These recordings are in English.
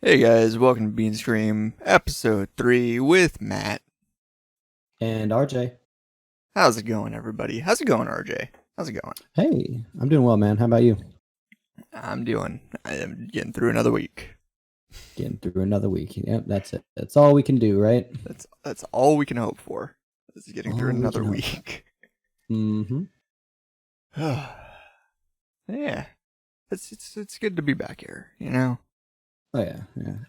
Hey guys, welcome to Bean Scream, episode 3 with Matt. And RJ. How's it going, everybody? How's it going, RJ? How's it going? Hey, I'm doing well, man. How about you? I am getting through another week. Getting through another week. Yep, that's it. That's all we can do, right? That's all we can hope for. Is getting through All we another can hope week. Mm-hmm. Yeah. It's good to be back here, you know? Oh yeah.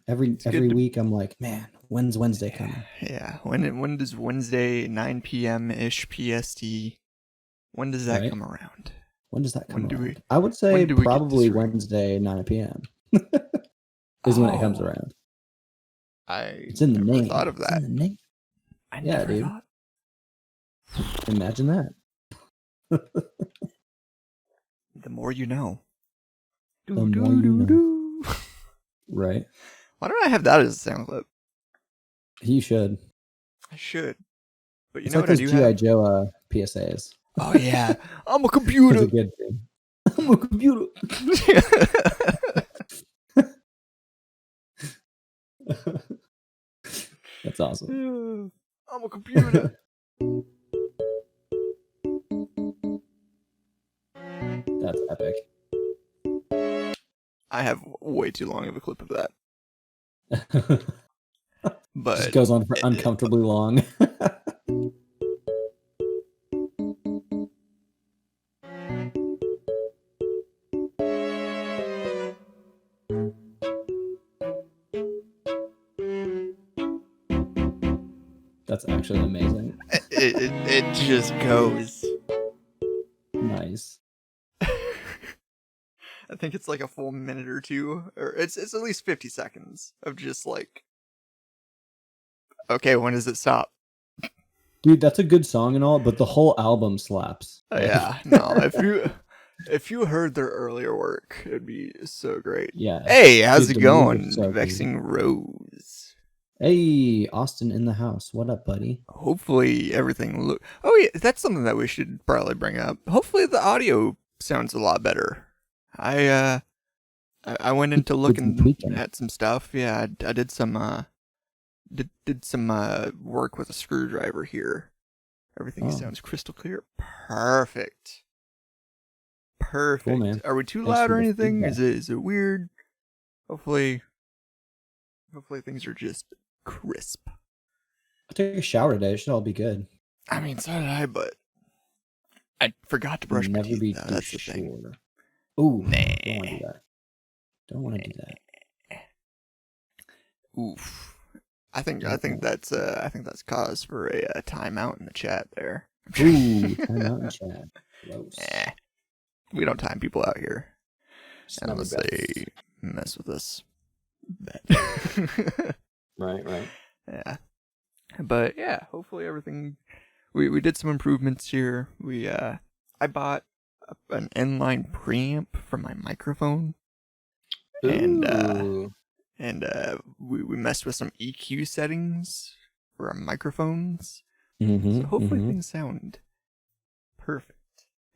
Every week I'm like, man, when's Wednesday coming? Yeah. When does Wednesday 9 p.m. ish PST? When does that come around? When does that come around? I would say probably Wednesday 9 p.m. is when it comes around. It's in the name. Thought of that. It's in the name. I never thought. Imagine that. The more you know. The more you know. Right. Why don't I have that as a sound clip? You should. I should. But you it's know like what those I do G.I. have? Joe PSAs. Oh yeah. I'm a computer. That's a good thing. I'm a computer. That's awesome. I'm a computer. That's epic. I have way too long of a clip of that. But it just goes on for uncomfortably long. That's actually amazing. It just goes. Nice. I think it's like a full minute or two, or it's at least 50 seconds of just like, okay, when does it stop? Dude, that's a good song and all, but the whole album slaps. Yeah, no, if you heard their earlier work, it'd be so great. Yeah. Hey, how's it going? So Vexing Rose. Hey, Austin in the house. What up, buddy? Hopefully everything Oh yeah, that's something that we should probably bring up. Hopefully the audio sounds a lot better. I went into looking at some stuff. Yeah, I did some did some work with a screwdriver here. Everything sounds crystal clear. Perfect. Cool, man. Are we too loud or anything? Is it weird? Hopefully things are just crisp. I took a shower today. It should all be good. I mean, so did I, but I forgot to brush my teeth. That's the thing. Ooh, nah. Don't want to do that. Oof. I think that's cause for a timeout in the chat there. Ooh, timeout in chat. Gross. We don't time people out here unless they mess with us. Right. Yeah. But yeah, hopefully everything. We did some improvements here. I bought an inline preamp for my microphone. Ooh. And we messed with some EQ settings for our microphones. Mm-hmm, so hopefully things sound perfect.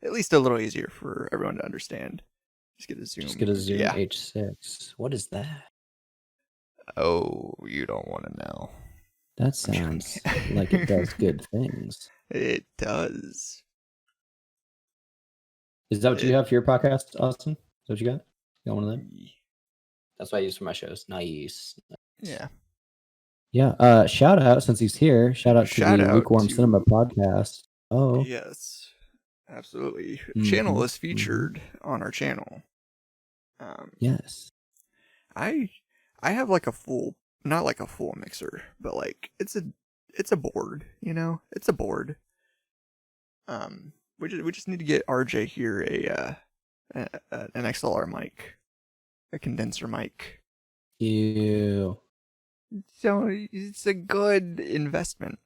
At least a little easier for everyone to understand. Just get a Zoom H6. What is that? Oh, you don't want to know. That sounds like it does good things. It does. Is that what you have for your podcast, Austin? Is that what you got? You got one of them? That's what I use for my shows. Nice. Yeah. Yeah. Shout out, since he's here. Shout out to the Lukewarm Cinema podcast. Oh. Yes. Absolutely. Mm-hmm. Channel is featured on our channel. Yes. I have like not like a full mixer, but like it's a board, you know? It's a board. We just need to get RJ here an XLR mic. A condenser mic. Ew. So it's a good investment.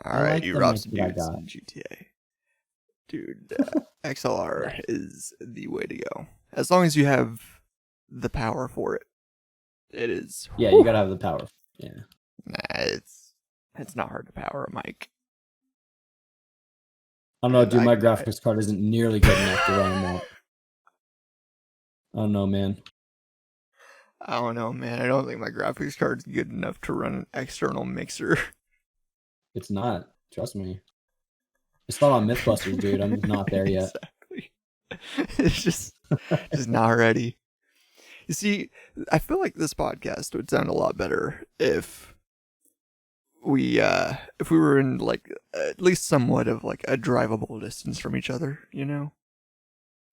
Alright, you robbed some dudes in GTA. Dude, XLR is the way to go. As long as you have the power for it. It is. Yeah, you gotta have the power. Yeah. Nah, it's not hard to power a mic. I don't know, dude. My graphics card isn't nearly good enough to run that. Oh no, man. I don't know, man. I don't think my graphics card's good enough to run an external mixer. It's not. Trust me. It's not on Mythbusters, dude. I'm not there yet. Exactly. It's just not ready. You see, I feel like this podcast would sound a lot better if we were in like at least somewhat of like a drivable distance from each other, you know?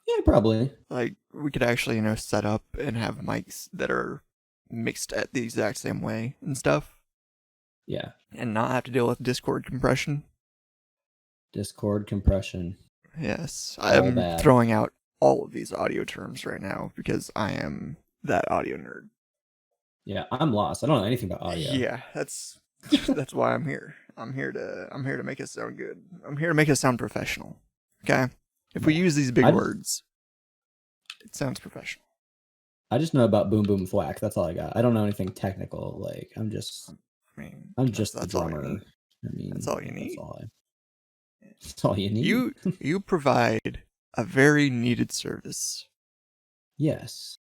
Yeah, probably. Like we could actually, set up and have mics that are mixed at the exact same way and stuff. Yeah. And not have to deal with Discord compression. Discord compression. Yes. I'm throwing out all of these audio terms right now because I am that audio nerd. Yeah, I'm lost. I don't know anything about audio. Yeah, that's why I'm here. I'm here to make it sound good. I'm here to make it sound professional. Okay? If we use these big words, it sounds professional. I just know about boom boom thwack. That's all I got. I don't know anything technical. Like I'm just the drummer. That's all you need. That's all you need. You provide a very needed service. Yes,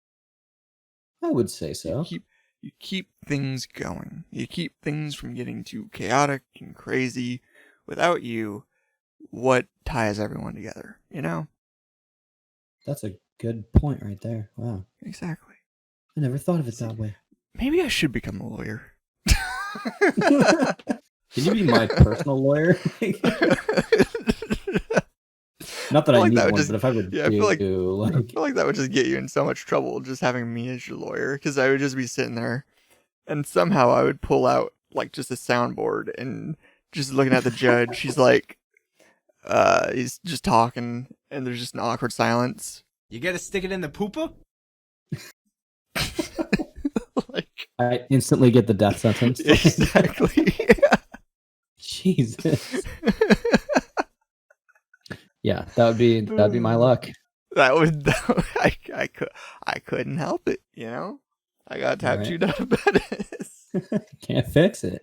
I would say so. You keep things going. You keep things from getting too chaotic and crazy. Without you, what ties everyone together? That's a good point right there. Wow. Exactly. I never thought of it that way. Maybe I should become a lawyer. Can you be my personal lawyer? Not that I need one, but if I would I feel like that would just get you in so much trouble, just having me as your lawyer, because I would just be sitting there, and somehow I would pull out, like, just a soundboard, and just looking at the judge, he's like, he's just talking, and there's just an awkward silence. You gotta stick it in the pooper? I instantly get the death sentence. Exactly. Jesus. Yeah, that'd be my luck. I couldn't help it, I got tattooed diabetes. Can't fix it.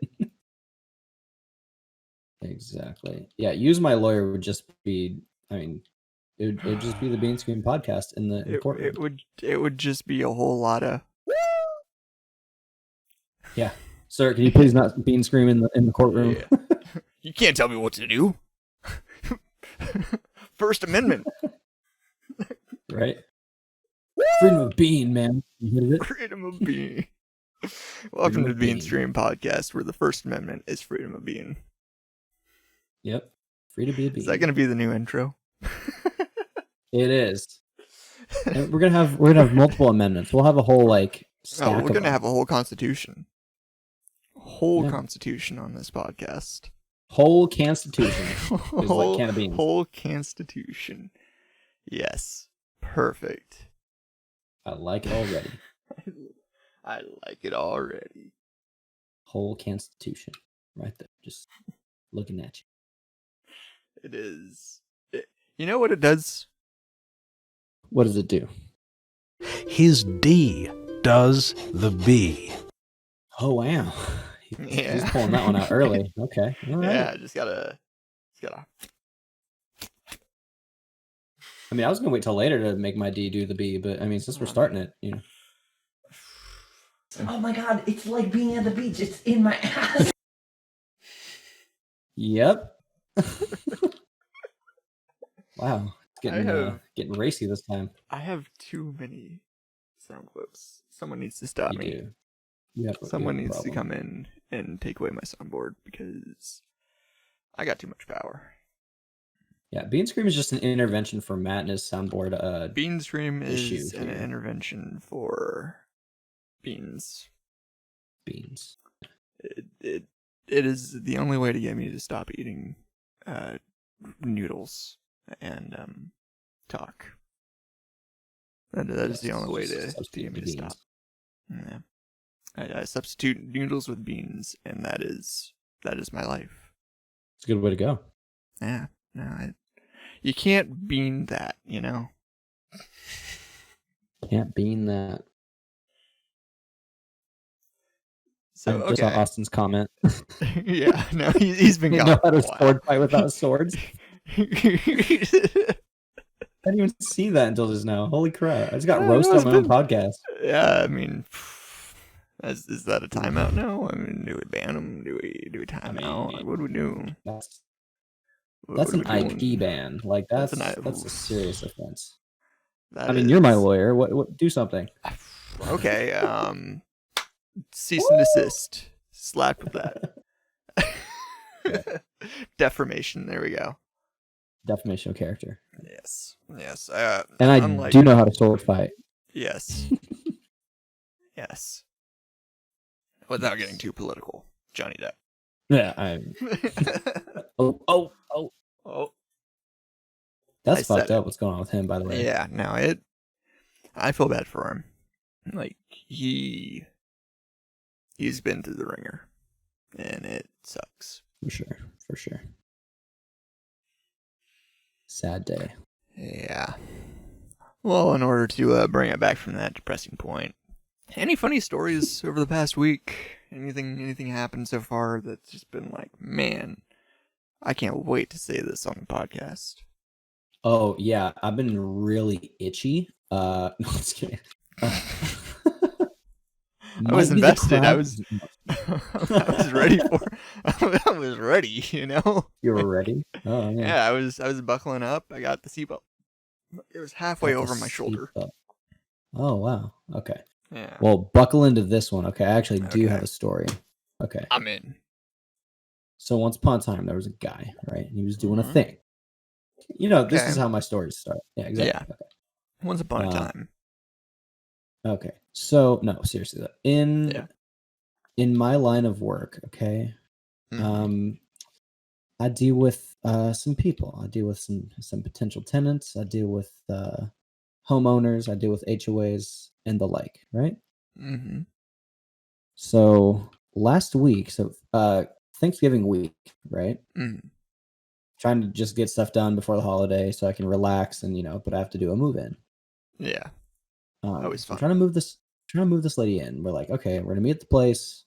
Exactly. Yeah, use my lawyer would just be. I mean, it would just be the Bean Scream podcast in the courtroom. It would just be a whole lot of. Yeah, sir, can you please not Bean Scream in the courtroom? Yeah. You can't tell me what to do. First Amendment. Right. Freedom of Bean, man. You heard it? Freedom of Bean. Welcome to the Bean Stream podcast, where the First Amendment is freedom of being. Yep. Free to be a bean. Is that going to be the new intro? It is. And we're gonna have multiple amendments. We'll have a whole stack. We're gonna have a whole constitution. Constitution on this podcast. Whole constitution. Is like can of beans. Whole constitution. Yes. Perfect. I like it already. I like it already. Whole constitution. Right there. Just looking at you. It is. You know what it does? What does it do? His D does the B. Oh, wow. He's pulling that one out early. Okay. All right. Yeah, just gotta. I mean, I was gonna wait till later to make my D do the B, but I mean, since we're starting it, Oh my god, it's like being at the beach. It's in my ass. Yep. Wow, it's getting racy this time. I have too many sound clips. Someone needs to stop me. Do. Someone needs to come in and take away my soundboard because I got too much power. Yeah, Bean Scream is just an intervention for Matt and his soundboard. Bean Scream is an intervention for beans. Beans. It is the only way to get me to stop eating noodles and talk. That is the only way to get me to stop. Yeah. I substitute noodles with beans, and that is my life. It's a good way to go. Yeah. No, you can't bean that, Can't bean that. So I just saw Austin's comment. Yeah, no, he's been gone. Know how to sword fight without swords. I didn't even see that until just now. Holy crap! I just got roasted on my own podcast. Yeah, I mean. Is that a timeout now? I mean, do we ban him? Do we time out? Like, what do we do? That's an IP ban. Like that's a serious offense. You're my lawyer. What? Do something. Okay. Cease and desist. Slap with that. Defamation. There we go. Defamation of character. Yes. And I do know how to sword fight. Yes. Yes. Without getting too political, Johnny Depp. Yeah, I'm. Oh. That's fucked up. What's going on with him, by the way? Yeah. No, I feel bad for him. Like he's been through the ringer, and it sucks. For sure. Sad day. Yeah. Well, in order to bring it back from that depressing point, any funny stories over the past week? Anything happened so far that's just been like, man, I can't wait to say this on the podcast. Oh yeah, I've been really itchy. No, just kidding. I was invested. I was ready for. I was ready. You know. You were ready. Oh yeah. Yeah, I was buckling up. I got the seatbelt. It was halfway over my shoulder. Oh wow. Okay. Yeah. Well, buckle into this one. Okay, I actually do have a story. Okay. I'm in. So once upon a time, there was a guy, right? And he was doing a thing. You know, this is how my stories start. Yeah, exactly. Yeah. Okay. Once upon a time. Okay. So no, seriously though. In my line of work, okay, I deal with some people. I deal with some potential tenants. I deal with homeowners. I deal with HOAs and the like, right? Mm-hmm. So last week, Thanksgiving week, right? Mm-hmm. Trying to just get stuff done before the holiday so I can relax and but I have to do a move in. Yeah. Always fun. I'm trying to move this lady in. We're like, okay, we're gonna meet at the place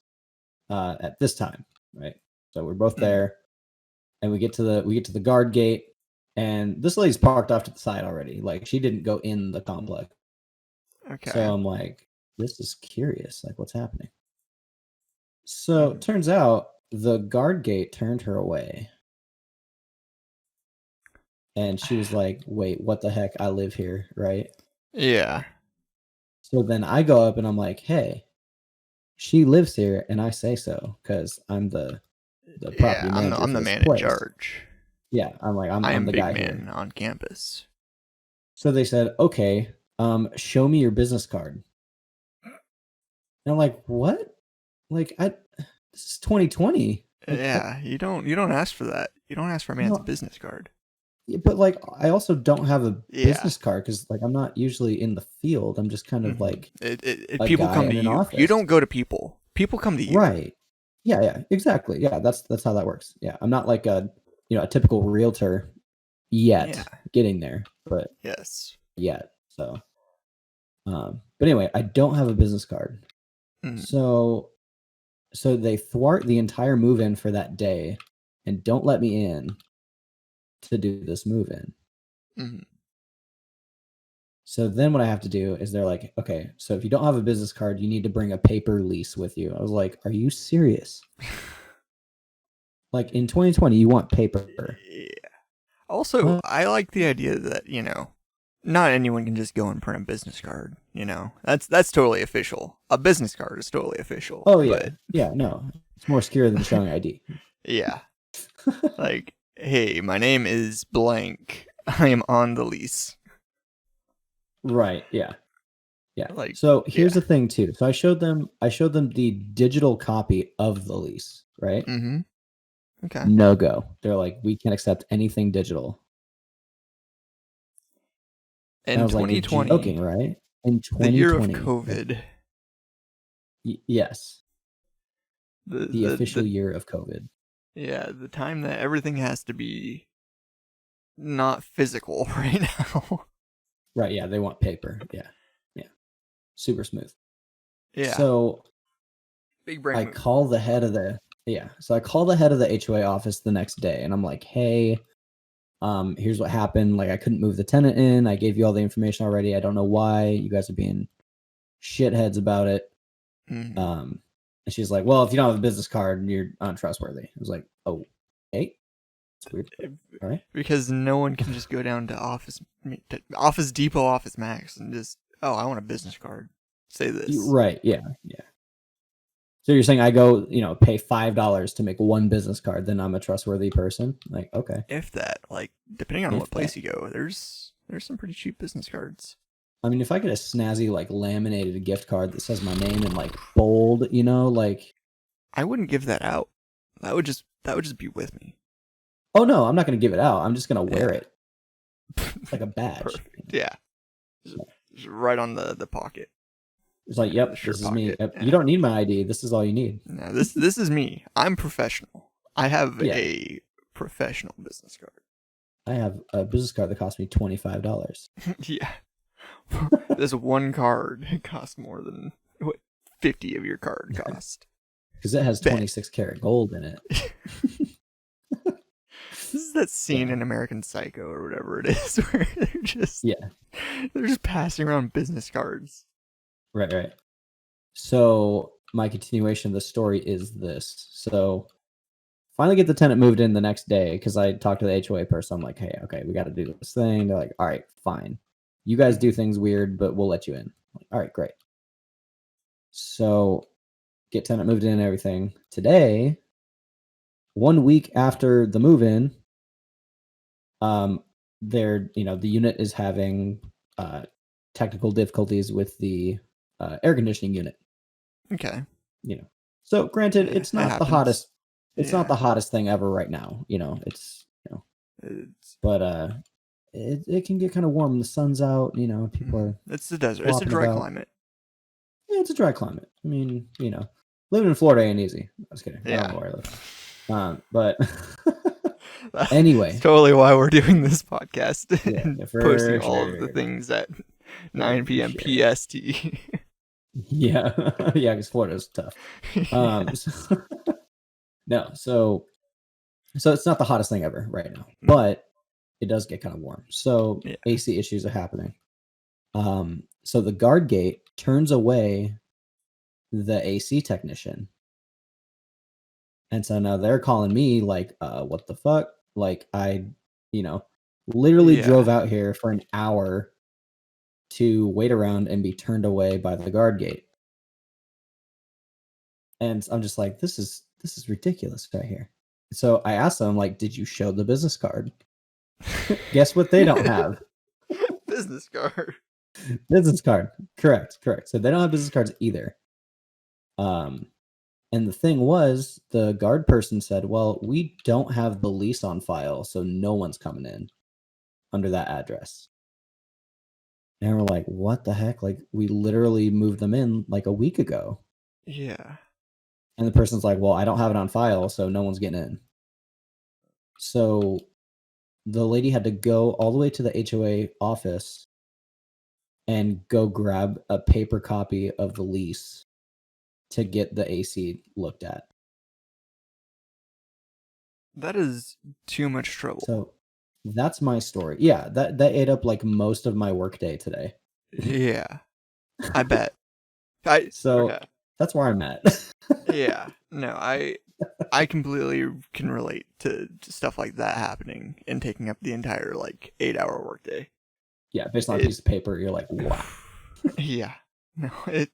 at this time, right? So we're both there, and we get to the guard gate, and this lady's parked off to the side already. Like she didn't go in the complex. Okay. So I'm like, this is curious. Like, what's happening? So it turns out the guard gate turned her away. And she was like, wait, what the heck? I live here, right? Yeah. So then I go up and I'm like, hey, she lives here and I say so because I'm the property manager. I'm the man in charge. Yeah, I'm the big guy man here on campus. So they said, okay, show me your business card. And I'm like, what? Like, this is 2020. Like, yeah, you don't ask for that. You don't ask for a man's business card. But like, I also don't have a business card because like I'm not usually in the field. I'm just kind of like people come to you. Office. You don't go to people. People come to you. Right. Yeah. Exactly. Yeah. That's how that works. Yeah. I'm not like a typical realtor yet. Yeah. Getting there, but yes. Yet. So. But anyway, I don't have a business card. Mm. So they thwart the entire move-in for that day, and don't let me in to do this move-in. Mm-hmm. So then what I have to do is they're like, okay, so if you don't have a business card, you need to bring a paper lease with you. I was like, are you serious? Like in 2020, you want paper. Yeah. Also, I like the idea that, not anyone can just go and print a business card, That's totally official. A business card is totally official. Oh, yeah. But... Yeah, no. It's more secure than showing ID. Yeah. Like, hey, my name is blank. I am on the lease. Right. Yeah. Yeah. Like, so here's the thing too. So I showed them the digital copy of the lease. Right. Mm-hmm. Okay. No go. They're like, we can't accept anything digital. In 2020. Like, joking, right? In 2020. The year of COVID. Yes. The official year of COVID. Yeah, the time that everything has to be not physical right now. Right, yeah, they want paper. Yeah. Super smooth. Yeah. So big brain. I call the head of the HOA office the next day and I'm like, hey, here's what happened. Like I couldn't move the tenant in. I gave you all the information already. I don't know why. You guys are being shitheads about it. And she's like, well, if you don't have a business card, you're untrustworthy. I was like, oh, hey, it's weird. All right. Because no one can just go down to Office Depot, Office Max, and just, oh, I want a business card. Say this. Right. Yeah. Yeah. So you're saying I go, pay $5 to make one business card, then I'm a trustworthy person? Like, okay. If that, like, depending on what place you go, there's some pretty cheap business cards. I mean, if I get a snazzy, like, laminated gift card that says my name in, like, bold, like... I wouldn't give that out. That would just be with me. Oh, no, I'm not going to give it out. I'm just going to wear it. It's like a badge. Perfect. Yeah. Just right on the pocket. It's like, yep, this is me. Yep. You don't need my ID. This is all you need. No, this is me. I'm professional. I have a professional business card. I have a business card that cost me $25. Yeah. This one card costs more than what 50 of your card cost. Because it has 26 karat gold in it. This is that scene in American Psycho or whatever it is where they're just passing around business cards. Right. So my continuation of the story is this. So finally get the tenant moved in the next day because I talked to the HOA person. I'm like, hey, okay, we got to do this thing. They're like, all right, fine. You guys do things weird, but we'll let you in. I'm like, all right, great. So get tenant moved in and everything. Today, 1 week after the move-in, the unit is having technical difficulties with the air conditioning unit. Okay. So granted, it's not the hottest. It's not the hottest thing ever right now. But it can get kind of warm. The sun's out. People are. It's the desert. It's a dry climate. Yeah, it's a dry climate. I mean, living in Florida ain't easy. I was kidding. Yeah. I don't know where I live. But anyway, that's totally why we're doing this podcast and posting sure. all of the things at 9 p.m. PST. Yeah, because Florida's tough. So it's not the hottest thing ever right now, but it does get kind of warm. So AC issues are happening. So the guard gate turns away the AC technician. And so now they're calling me like, what the fuck? Like I, literally drove out here for an hour to wait around and be turned away by the guard gate. And I'm just like, this is ridiculous right here. So I asked them, like, did you show the business card? Guess what they don't have? Business card. Business card. Correct. So they don't have business cards either. And the thing was, the guard person said, well, we don't have the lease on file, so no one's coming in under that address. And we're like, what the heck? Like, we literally moved them in like a week ago. Yeah. And the person's like, well, I don't have it on file, so no one's getting in. So the lady had to go all the way to the HOA office and go grab a paper copy of the lease to get the AC looked at. That is too much trouble. So that's my story. Yeah, that ate up like most of my workday today. Yeah, I bet. That's where I'm at. Yeah, no, I completely can relate to stuff like that happening and taking up the entire 8-hour workday. Yeah, based on a piece of paper, you're like, wow. Yeah, no, it.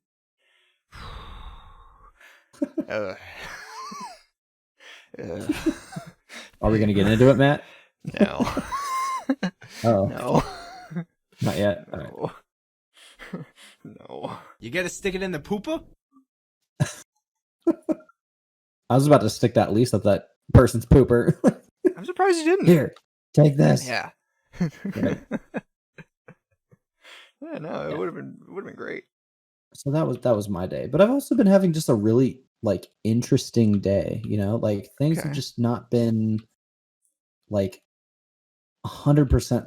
Are we gonna get into it, Matt? No. Oh no, not yet. No. Right. No. You gotta stick it in the pooper? I was about to stick that lease up that person's pooper. I'm surprised you didn't. Here, take this. Yeah. Right. Yeah, no, it would have been great. So that was my day. But I've also been having just a really interesting day, things have just not been 100%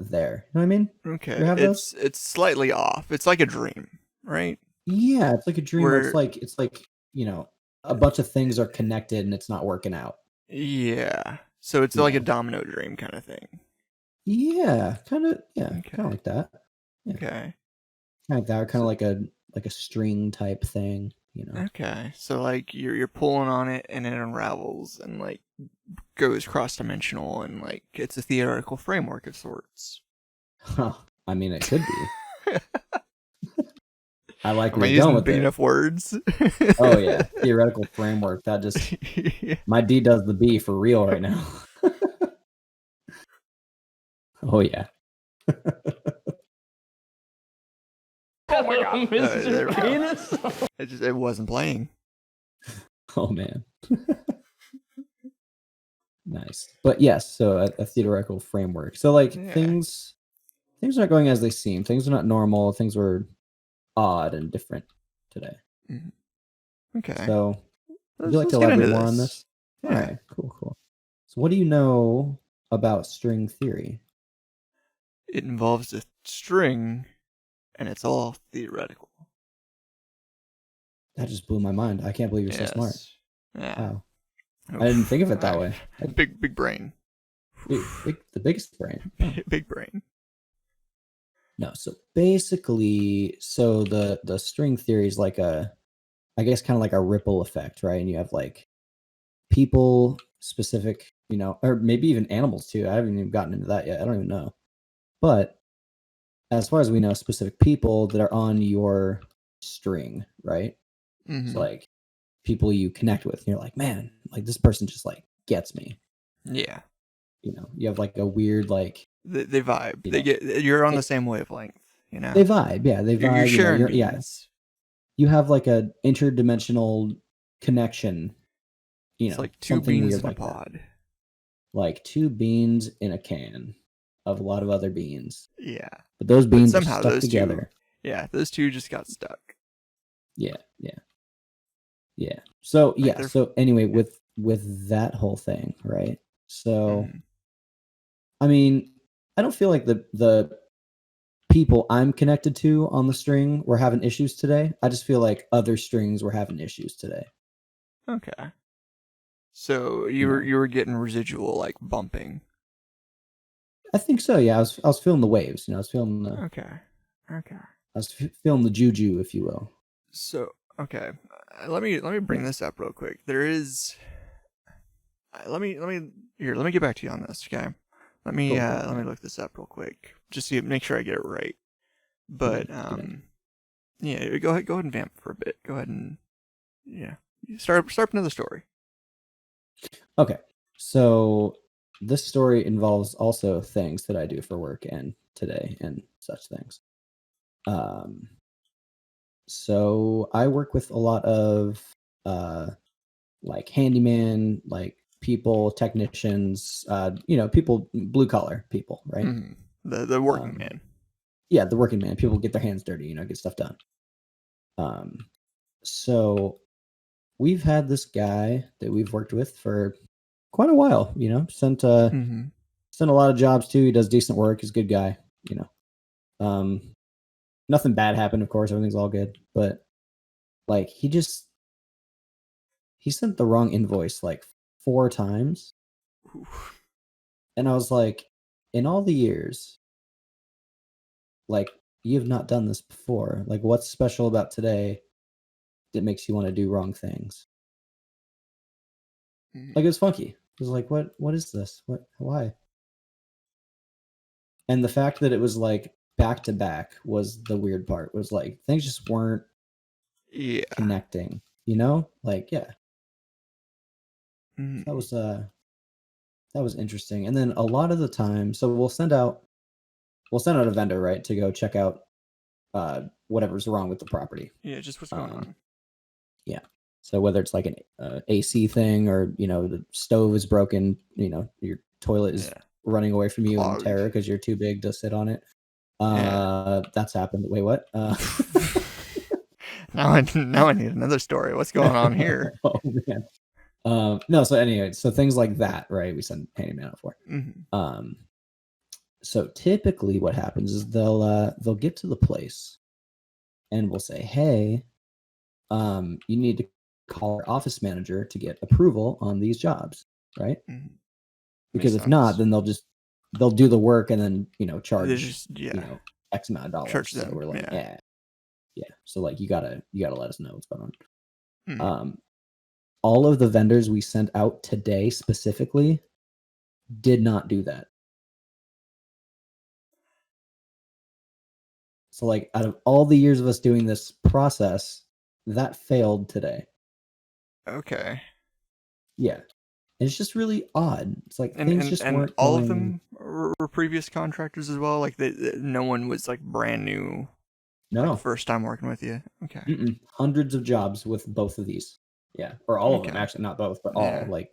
there. You know what I mean? Okay. It's slightly off. It's like a dream, right? Yeah, it's like a dream where it's like a bunch of things are connected and it's not working out. Yeah. So it's like a domino dream kind of thing. Yeah, kind of. Yeah, Okay. kind of like that. Yeah. Okay. Kind of like that, kind of like a string type thing. you know. Okay, so like you're pulling on it and it unravels and like goes cross-dimensional and like it's a theoretical framework of sorts. Huh. I mean, it could be. I like Am I where you're going using with big it. enough words? Oh yeah, theoretical framework. That just my D does the B for real right now. Oh yeah. Oh my god, there we Mr. go. Penis. It wasn't playing. Oh man. Nice. But yes, so a theoretical framework. So like Yeah. things aren't going as they seem. Things are not normal. Things were odd and different today. Okay. So would you like Let's to get into elaborate more on this? Yeah. All right, cool. So what do you know about string theory? It involves a string, and it's all theoretical. That just blew my mind. I can't believe you're so smart. Yeah. Wow. I didn't think of it that All way. right. Big brain. The biggest brain. Oh. Big brain. No, so basically, the string theory is like I guess kind of like a ripple effect, right? And you have like people specific, you know, or maybe even animals too. I haven't even gotten into that yet. I don't even know. But as far as we know, specific people that are on your string, right? Mm-hmm. So like people you connect with, and you're like, man, like this person just like gets me. Yeah. You know, you have like a weird like they vibe. You They know. you're on the same wavelength. You know. They vibe, yeah. They vibe. You're sharing you know, beats. you have like a interdimensional connection. You It's know, like two something beans weird in a like pod. that. Like two beans in a can of a lot of other beans. Yeah. But those beans somehow are stuck those together. Yeah, those two just got stuck. Yeah. So Like so anyway, with that whole thing, right? So Mhm. I mean, I don't feel like the people I'm connected to on the string were having issues today. I just feel like other strings were having issues today. Okay. So you were getting residual like bumping. I think so. Yeah, I was feeling the waves. You know, I was feeling the Okay. I was feeling the juju, if you will. So okay, let me bring this up real quick. There is. Let me get back to you on this. Okay. Let me look this up real quick. Just to make sure I get it right. But yeah, go ahead and vamp for a bit. Go ahead and start another story. Okay, so this story involves also things that I do for work and today and such things. So I work with a lot of like handyman, like people, technicians, you know, people, blue collar people, right? Mm-hmm. The working man. Yeah, the working man. People get their hands dirty, you know, get stuff done. So we've had this guy that we've worked with for quite a while, you know, sent a lot of jobs to. He does decent work. He's a good guy, you know. Nothing bad happened, of course. Everything's all good, but like he sent the wrong invoice like 4 times. Oof. And I was like, in all the years, like you have not done this before. Like what's special about today that makes you want to do wrong things? Like it was funky. It was like, what is this? Why? And the fact that it was like back to back was the weird part. It was like things just weren't connecting, you know? Like, yeah. That was interesting. And then a lot of the time, so we'll send out a vendor, right, to go check out whatever's wrong with the property. Yeah, just what's going on. Yeah. So whether it's like an AC thing or, you know, the stove is broken, you know, your toilet is running away from you in terror because you're too big to sit on it. That's happened. Wait, what? Now I need another story. What's going on here? Oh man. No, so anyway, so things like that, right? We send handyman out for. Mm-hmm. So typically what happens is they'll get to the place and we'll say, hey, you need to call our office manager to get approval on these jobs, right? Mm-hmm. Because if not, then they'll do the work and then, you know, charge you know, X amount of dollars. Charge them. So we're like, yeah. So like you gotta let us know what's going on. All of the vendors we sent out today specifically did not do that. So like out of all the years of us doing this process, that failed today. Okay. Yeah. It's just really odd. It's like And things just weren't all going... of them were previous contractors as well. Like no one was like brand new. No, like, first time working with you. Okay. Hundreds of jobs with both of these. Yeah, or all of them actually, not both, but all. Yeah. Like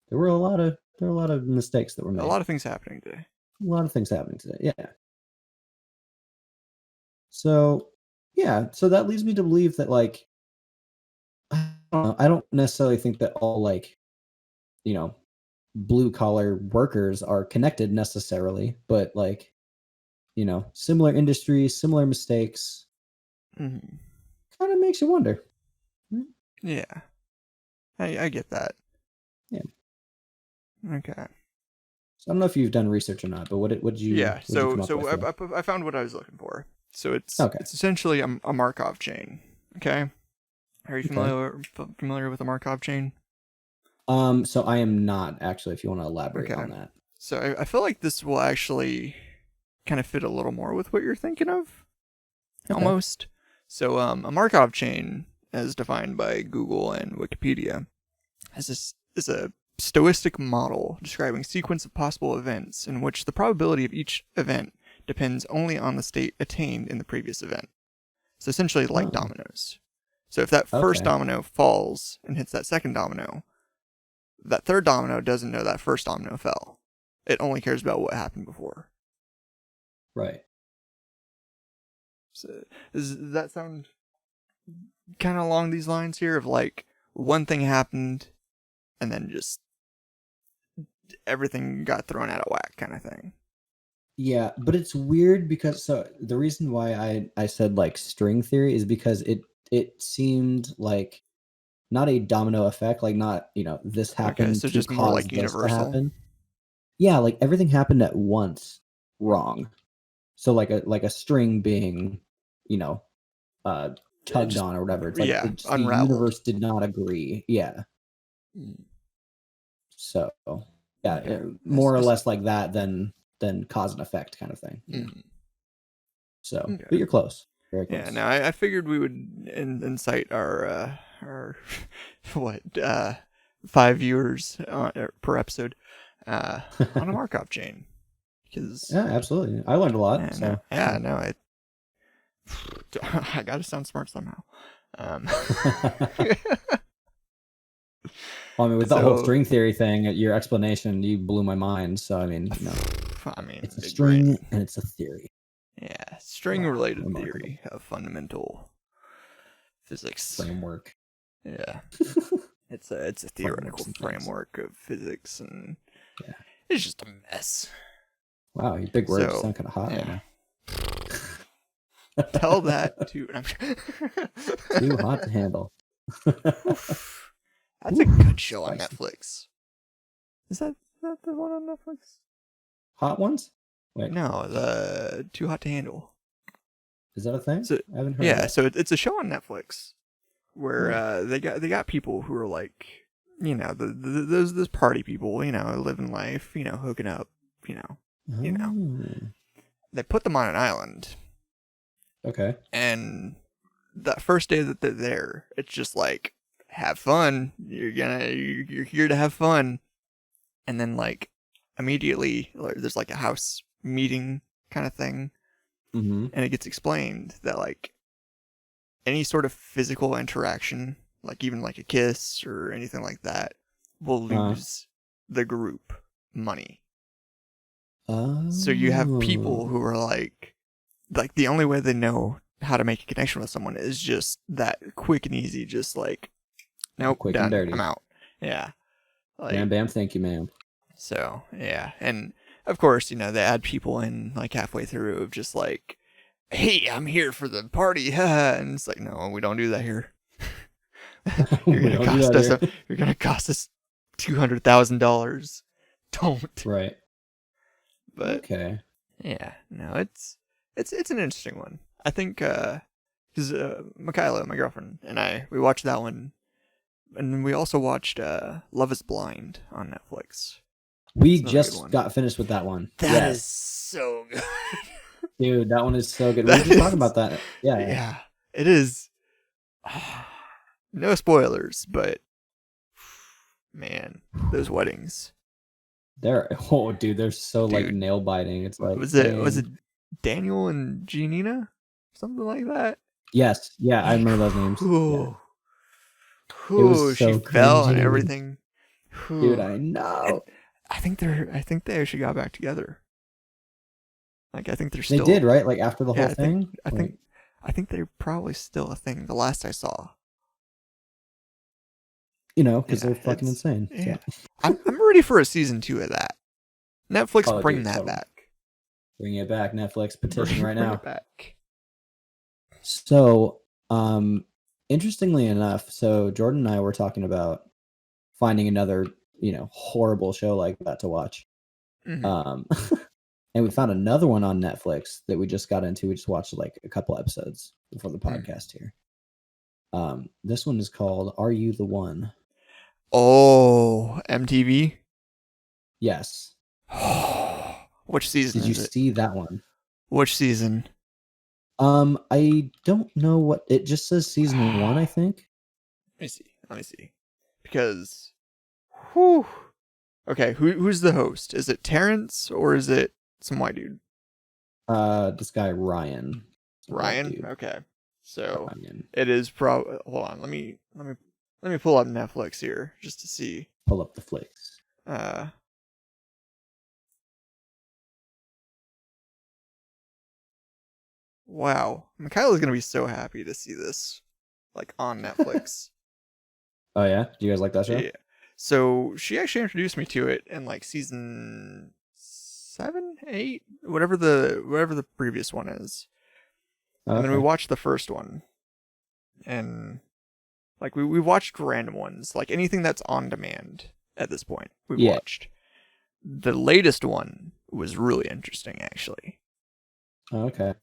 there were a lot of mistakes that were made. A lot of things happening today. A lot of things happening today. Yeah. So that leads me to believe that like I don't necessarily think that all like blue collar workers are connected necessarily, but like similar industries, similar mistakes, kind of makes you wonder. Yeah, I get that. Yeah. Okay. So I don't know if you've done research or not, but what did you? Yeah. What'd you come up with? I found what I was looking for. So it's Okay. It's essentially a Markov chain. Okay. Are you familiar with a Markov chain? So I am not actually. If you want to elaborate on that. So I feel like this will actually kind of fit a little more with what you're thinking of, almost. So a Markov chain, as defined by Google and Wikipedia, is a stochastic model describing a sequence of possible events in which the probability of each event depends only on the state attained in the previous event. So essentially like dominoes. So if that first domino falls and hits that second domino, that third domino doesn't know that first domino fell. It only cares about what happened before. Right. So does that sound kind of along these lines here of like one thing happened and then just everything got thrown out of whack kind of thing? Yeah, but it's weird because the reason why I said like string theory is because it seemed like not a domino effect, like not, this happened so to just cause more like this universal to happen. Yeah, like everything happened at once wrong. So like a string being, tugged on or whatever. It's like the universe did not agree. Yeah. So more or less like that than cause and effect kind of thing. So, but you're close. Very close. Yeah, no, I figured we would incite our 5 viewers per episode on a Markov chain. Because absolutely, I learned a lot. I gotta sound smart somehow. Well, I mean, with the whole string theory thing, your explanation, you blew my mind. So I mean, it's a string and it's a theory. Yeah, string-related theory of fundamental physics framework. Yeah, it's a theoretical framework of physics, and it's just a mess. Wow, your big words sound kind of hot right now. Tell that to too hot to handle. That's a good show on Netflix. Is that the one on Netflix? Hot Ones? Wait. No, the Too Hot to Handle. Is that a thing? So, I haven't heard of that. So it's a show on Netflix where they got people who are like, those party people, living life, hooking up, They put them on an island. Okay. And that first day that they're there, it's just like, have fun. You're here to have fun. And then like immediately there's like a house meeting kind of thing. Mm-hmm. And it gets explained that like any sort of physical interaction, like even like a kiss or anything like that, will lose the group money. So you have people who are like the only way they know how to make a connection with someone is just that quick and easy, just like, nope, quick done, and dirty. I'm out. Yeah. Like, bam, bam, thank you, ma'am. So, yeah. And of course, they add people in like halfway through of just like, hey, I'm here for the party. And it's like, no, we don't do that here. You're gonna cost us $200,000. Don't. Right. But okay. Yeah, no, it's an interesting one. I think because Michaela, my girlfriend, and we watched that one, and we also watched Love Is Blind on Netflix. We just got finished with that one. That is so good. Dude, that one is so good. We were just talking about that. Yeah. Yeah, it is. No spoilers, but man, those weddings. They're so like nail biting. It's like was it Daniel and Giannina? Something like that? Yes. Yeah, I remember those names. Ooh. Yeah. It was so she fell and cringy. everything. Dude, I know. I think they actually got back together. Like I think they're still. They did, right? Like after the whole thing. I think they're probably still a thing. The last I saw. Because they're fucking insane. Yeah. So. I'm ready for a season 2 of that. Netflix, bring that back. Bring it back, Netflix. Petition right now. Bring it back. So, interestingly enough, Jordan and I were talking about finding another, horrible show like that to watch. Mm-hmm. And we found another one on Netflix that we just got into. We just watched like a couple episodes before the podcast here. This one is called Are You the One? Oh, MTV? Yes. Which season Did you see that one? Which season? I don't know what it just says. Season 1, I think. Let me see. Because, whew. Okay, who's the host? Is it Terrence or is it some white dude? This guy Ryan. Ryan. Okay, so Ryan. It is probably. Hold on. Let me pull up Netflix here just to see. Pull up the flicks. Wow, Michaela's gonna be so happy to see this, like on Netflix. Oh yeah, do you guys like that show? Yeah. So she actually introduced me to it in like season 7, 8, whatever the previous one is. Okay. And then we watched the first one, and like we watched random ones, like anything that's on demand at this point. We've watched. The latest one was really interesting, actually. Okay.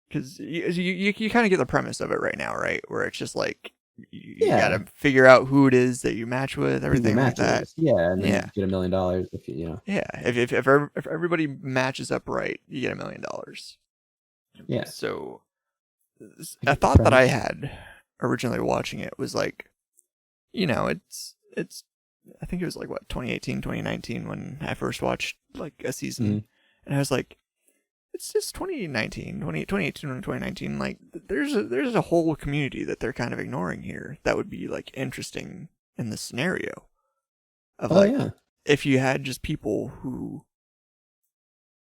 Because you kind of get the premise of it right now, right? Where it's just like you gotta figure out who it is that you match with, everything like that. Yeah, and then you get $1 million if you. Yeah, if everybody matches up right, you get $1 million. Yeah. So a thought that I had originally watching it was like, it's I think it was like 2018, 2019 when I first watched like a season, and I was like, it's just 2018 and 2019. Like, there's a whole community that they're kind of ignoring here that would be like interesting in this scenario. Of if you had just people who,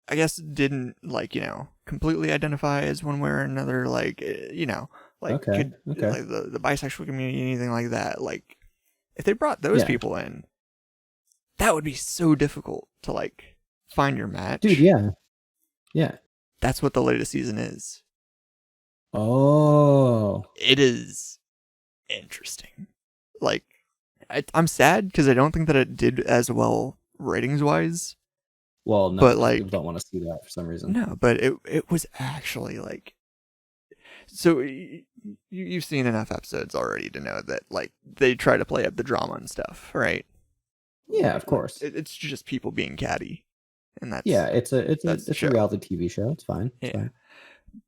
I guess, didn't like completely identify as one way or another, like like the bisexual community, anything like that. Like, if they brought those people in, that would be so difficult to like find your match, dude. Yeah. That's what the latest season is. Oh. It is interesting. Like, I'm sad because I don't think that it did as well ratings-wise. Well, no, but like, people don't want to see that for some reason. No, but it was actually like... So, you've seen enough episodes already to know that, like, they try to play up the drama and stuff, right? Yeah, of course. It's just people being catty. And that's it's a reality TV show. It's fine. It's fine.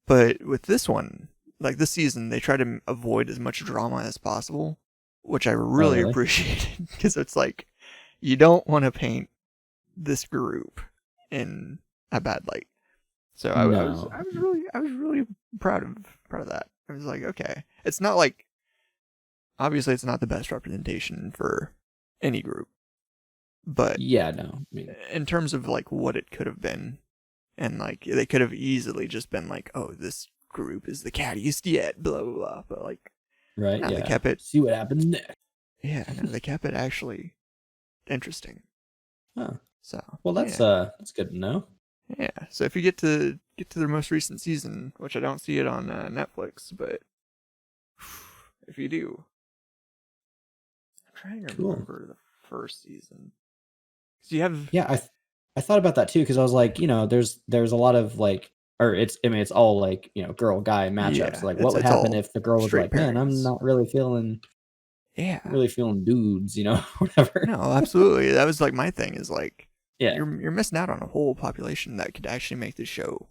But with this one, like this season, they try to avoid as much drama as possible, which I really appreciated because it's like you don't want to paint this group in a bad light. So I was really proud of that. I was like, okay, it's not like obviously it's not the best representation for any group. But in terms of like what it could have been, and like they could have easily just been like, oh, this group is the cattiest yet, blah blah blah. But like, they kept it. See what happens next. Yeah, they kept it actually interesting. Huh. So that's good to know. Yeah. So if you get to their most recent season, which I don't see it on Netflix, but if you do, I'm trying to remember the first season. So you have I thought about that too because I was like, there's a lot of like or it's all like, girl guy matchups. Yeah, Like, what would it's happen all if the girl was straight like, man, I'm pairings. not really feeling dudes, whatever. No, absolutely. That was like my thing is like, Yeah. you're missing out on a whole population that could actually make the show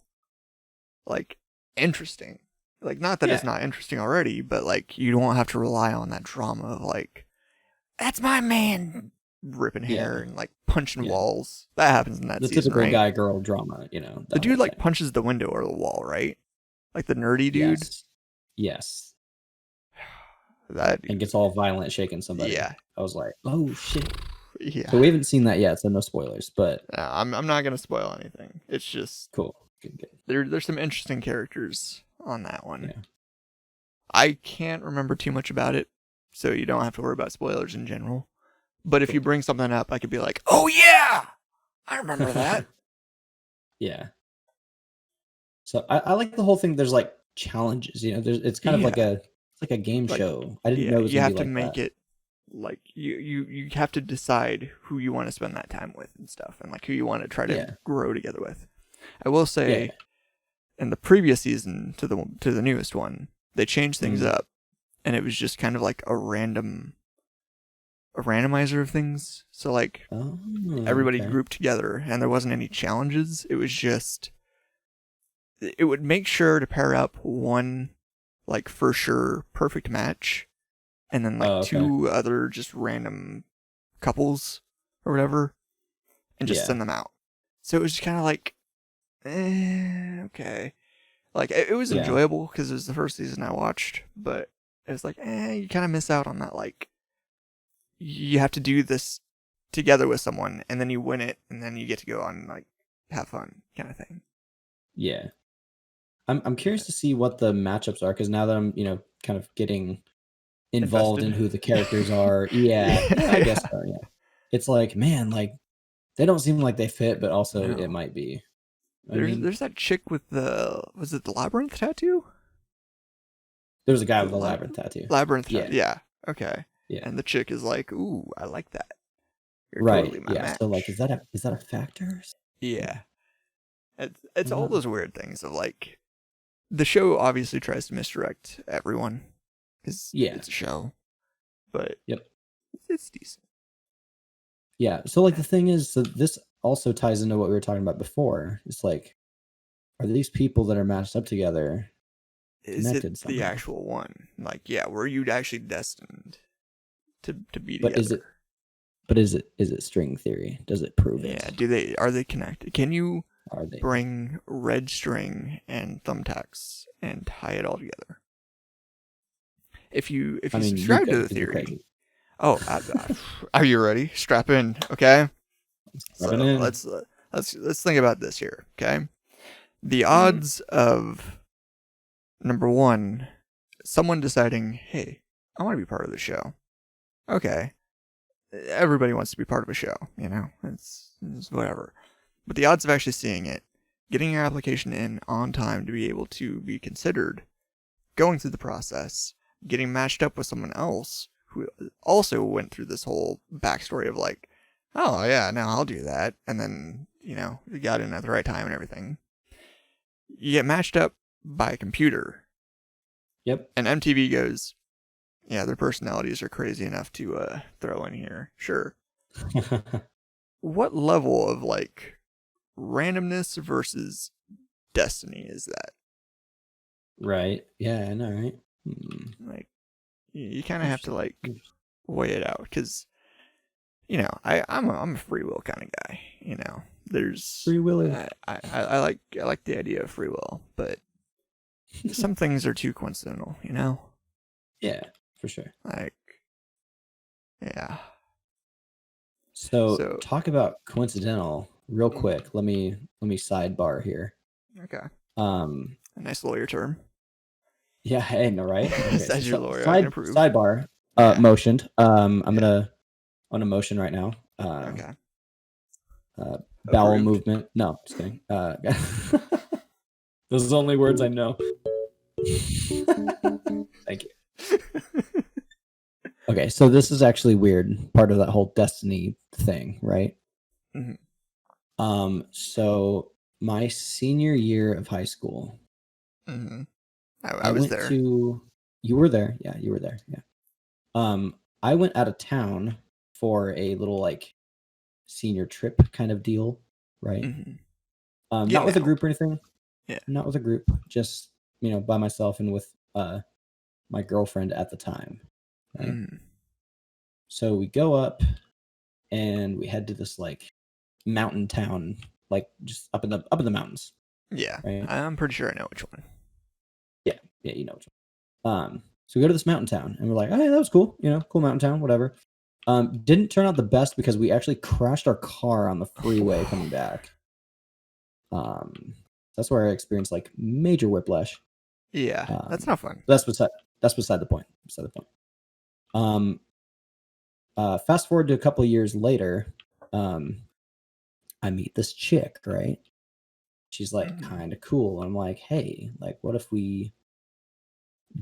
like interesting. Like, not that it's not interesting already, but like you don't have to rely on that drama of like, that's my man ripping hair and like punching walls. That happens in that The season, typical right? guy girl drama, The dude like punches the window or the wall, right? Like the nerdy dude. Yes. That and gets all violent shaking somebody. Yeah. I was like, oh shit. Yeah. So we haven't seen that yet, so no spoilers. But no, I'm not gonna spoil anything. It's just cool. Good. There's some interesting characters on that one. Yeah. I can't remember too much about it, so you don't have to worry about spoilers in general. But if you bring something up, I could be like, "Oh yeah, I remember that." Yeah. So I like the whole thing. There's like challenges, it's kind of like a game show. I didn't know it was you gonna have be to like make that. it like you have to decide who you want to spend that time with and stuff, and like who you want to try to grow together with. I will say, in the previous season to the newest one, they changed things up, and it was just kind of like a randomizer of things. So like everybody grouped together, and there wasn't any challenges. It was just it would make sure to pair up one like for sure perfect match, and then like two other just random couples or whatever, and just send them out. So it was just kind of like, okay. Like, it was enjoyable because it was the first season I watched, but it was like, you kind of miss out on that, like, you have to do this together with someone, and then you win it, and then you get to go on, like, have fun kind of thing. Yeah. I'm curious to see what the matchups are, because now that I'm, kind of getting involved in who the characters are. I guess so, yeah. It's like, man, like, they don't seem like they fit, but also it might be. There's that chick with was it the labyrinth tattoo? There was a guy with a labyrinth tattoo. Labyrinth tattoo, yeah. Okay. Yeah. And the chick is like, ooh, I like that. You're right. Totally my match. So like, is that a factor? Yeah. It's all those weird things of like, the show obviously tries to misdirect everyone because it's a show, but it's decent. Yeah. So like the thing is, so this also ties into what we were talking about before. It's like, are these people that are matched up together connected somehow? The actual one? Like, were you actually destined to be together? Is it string theory? Does it prove it? Yeah. Are they connected? Can you Are they? bring red string and thumbtacks and tie it all together? If you subscribe to the theory. Oh, are you ready? Strap in, okay? Let's think about this here, okay? The odds of number one, someone deciding, hey, I want to be part of the show. Okay. Everybody wants to be part of a show, it's whatever. But the odds of actually seeing it, getting your application in on time to be able to be considered, going through the process, getting matched up with someone else who also went through this whole backstory of like, oh yeah, no, I'll do that. And then, you got in at the right time and everything. You get matched up by a computer. Yep. And MTV goes, yeah, their personalities are crazy enough to throw in here. Sure. What level of like randomness versus destiny is that? Right. Yeah, I know, right? Like, you kind of have to like weigh it out because, I'm a free will kind of guy. There's free will. I like the idea of free will, but some things are too coincidental. Yeah, for sure. Like, yeah. So talk about coincidental real quick. Let me sidebar here. Okay. A nice lawyer term. Yeah, I know, right? Okay, As your lawyer, I can approve. Sidebar. Motioned. I'm gonna motion right now. Okay. Bowel movement. No, just kidding. Those are the only words I know. Thank you. Okay, so this is actually weird. Part of that whole destiny thing, right? Mm-hmm. So my senior year of high school. Mm-hmm. I was there. You were there. Yeah, you were there. Yeah. I went out of town for a little like senior trip kind of deal, right? Mm-hmm. Not with a group or anything. Yeah. Not with a group, just by myself and with my girlfriend at the time. Right? Mm-hmm. So we go up and we head to this like mountain town, like just up in the mountains. Yeah. Right? I'm pretty sure I know which one. Yeah, you know which one. So we go to this mountain town and we're like, oh yeah, that was cool. Cool mountain town, whatever. Didn't turn out the best because we actually crashed our car on the freeway coming back. That's where I experienced like major whiplash. Yeah, that's not fun. That's beside the point. Fast forward to a couple of years later, I meet this chick, right? She's like kind of cool. I'm like, hey, like, what if we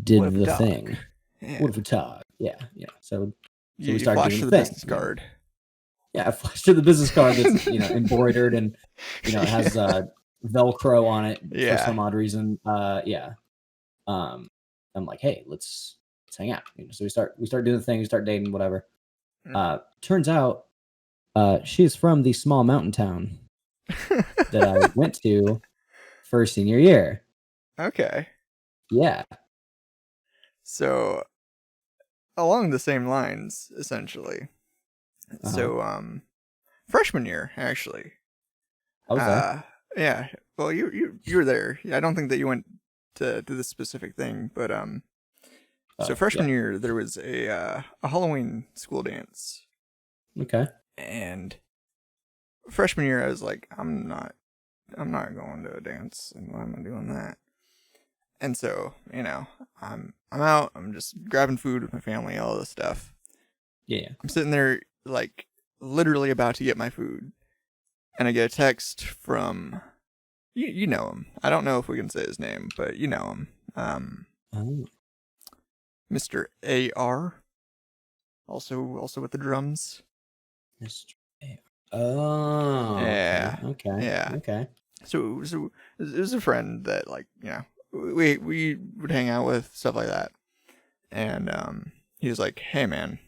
did the thing? Yeah. What if we talk? Yeah. So you we started flash doing to the the thing. business card. Yeah, I flashed to the business card that's embroidered and it has Velcro on it for some odd reason. I'm like, hey, let's hang out. So we start doing the thing, we start dating, whatever. Turns out she's from the small mountain town that I went to for senior year. Okay. Yeah. So along the same lines, essentially. So freshman year, actually. I was there. Yeah. Well, you were there. I don't think that you went to this specific thing, but so freshman year there was a Halloween school dance. Okay. And freshman year I was like, I'm not going to a dance, and why am I doing that? And so, I'm out, I'm just grabbing food with my family, all this stuff. Yeah. I'm sitting there like literally about to get my food, and I get a text from you know him. I don't know if we can say his name, but you know him. Mr. AR. Also with the drums. Mr. AR. Oh. Yeah. Okay. Yeah. Okay. So it was a friend that we would hang out with, stuff like that. And he was like, "Hey man,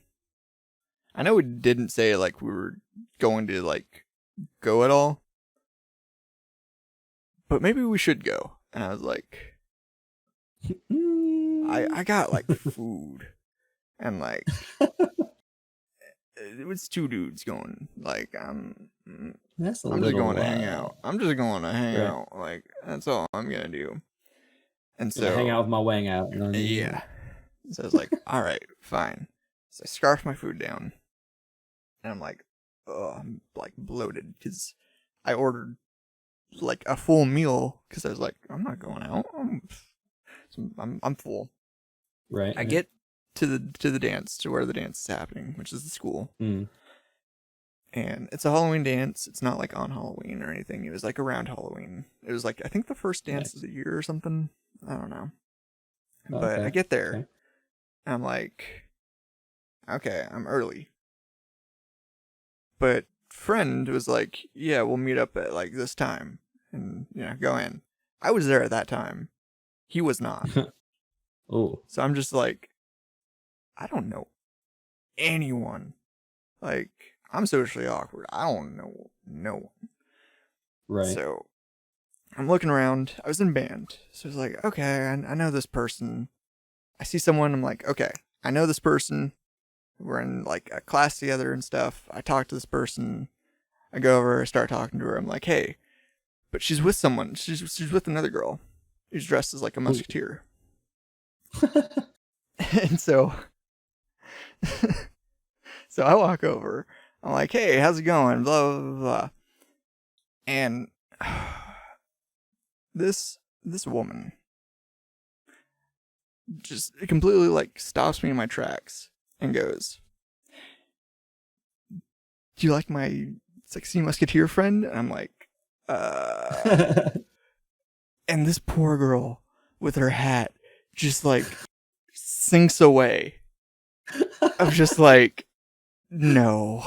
I know we didn't say like we were going to like go at all, but maybe we should go." And I was like, I got like food, and like it was two dudes going. Like I'm just going to hang out. I'm just going to hang out. Like that's all I'm gonna do. And so hang out with my wang out. You know what I mean? Yeah. So I was like, all right, fine. So I scarf my food down, and I'm like, oh, I'm like bloated because I ordered like a full meal because I was like, I'm not going out. I'm full. Right. I get to the dance, to where the dance is happening, which is the school. Mm. And it's a Halloween dance. It's not like on Halloween or anything. It was like around Halloween. It was like, I think the first dance of the year or something. I don't know. But I get there. Okay. And I'm like, okay, I'm early. But friend was like, yeah, we'll meet up at like this time and go in. I was there at that time. He was not. Oh. So I'm just like, I don't know anyone. Like, I'm socially awkward. I don't know no one. Right. So I'm looking around. I was in band. So I was like, okay, I know this person. I see someone. I'm like, okay, I know this person. We're in like a class together and stuff. I talk to this person. I go over, I start talking to her. I'm like, hey, but she's with someone. She's with another girl who's dressed as like a musketeer. And so I walk over. I'm like, hey, how's it going? Blah, blah, blah. And this woman just completely like stops me in my tracks and goes, do you like my sexy musketeer friend? And I'm like, and this poor girl with her hat just like sinks away. I'm just like, no,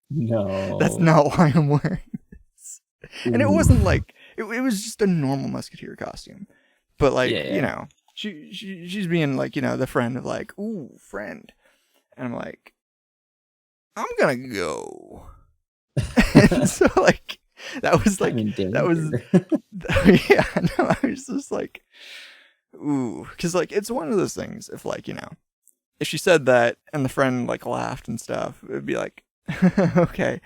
no, that's not why I'm wearing this. And it wasn't like it was just a normal musketeer costume, but like Yeah, yeah. you know, she's being like, you know, the friend of like, ooh, friend, and I'm like, I'm gonna go. And so like that was like that was yeah, no, I was just like, ooh, because like it's one of those things. If like, you know, if she said that and the friend like laughed and stuff, it would be like, okay,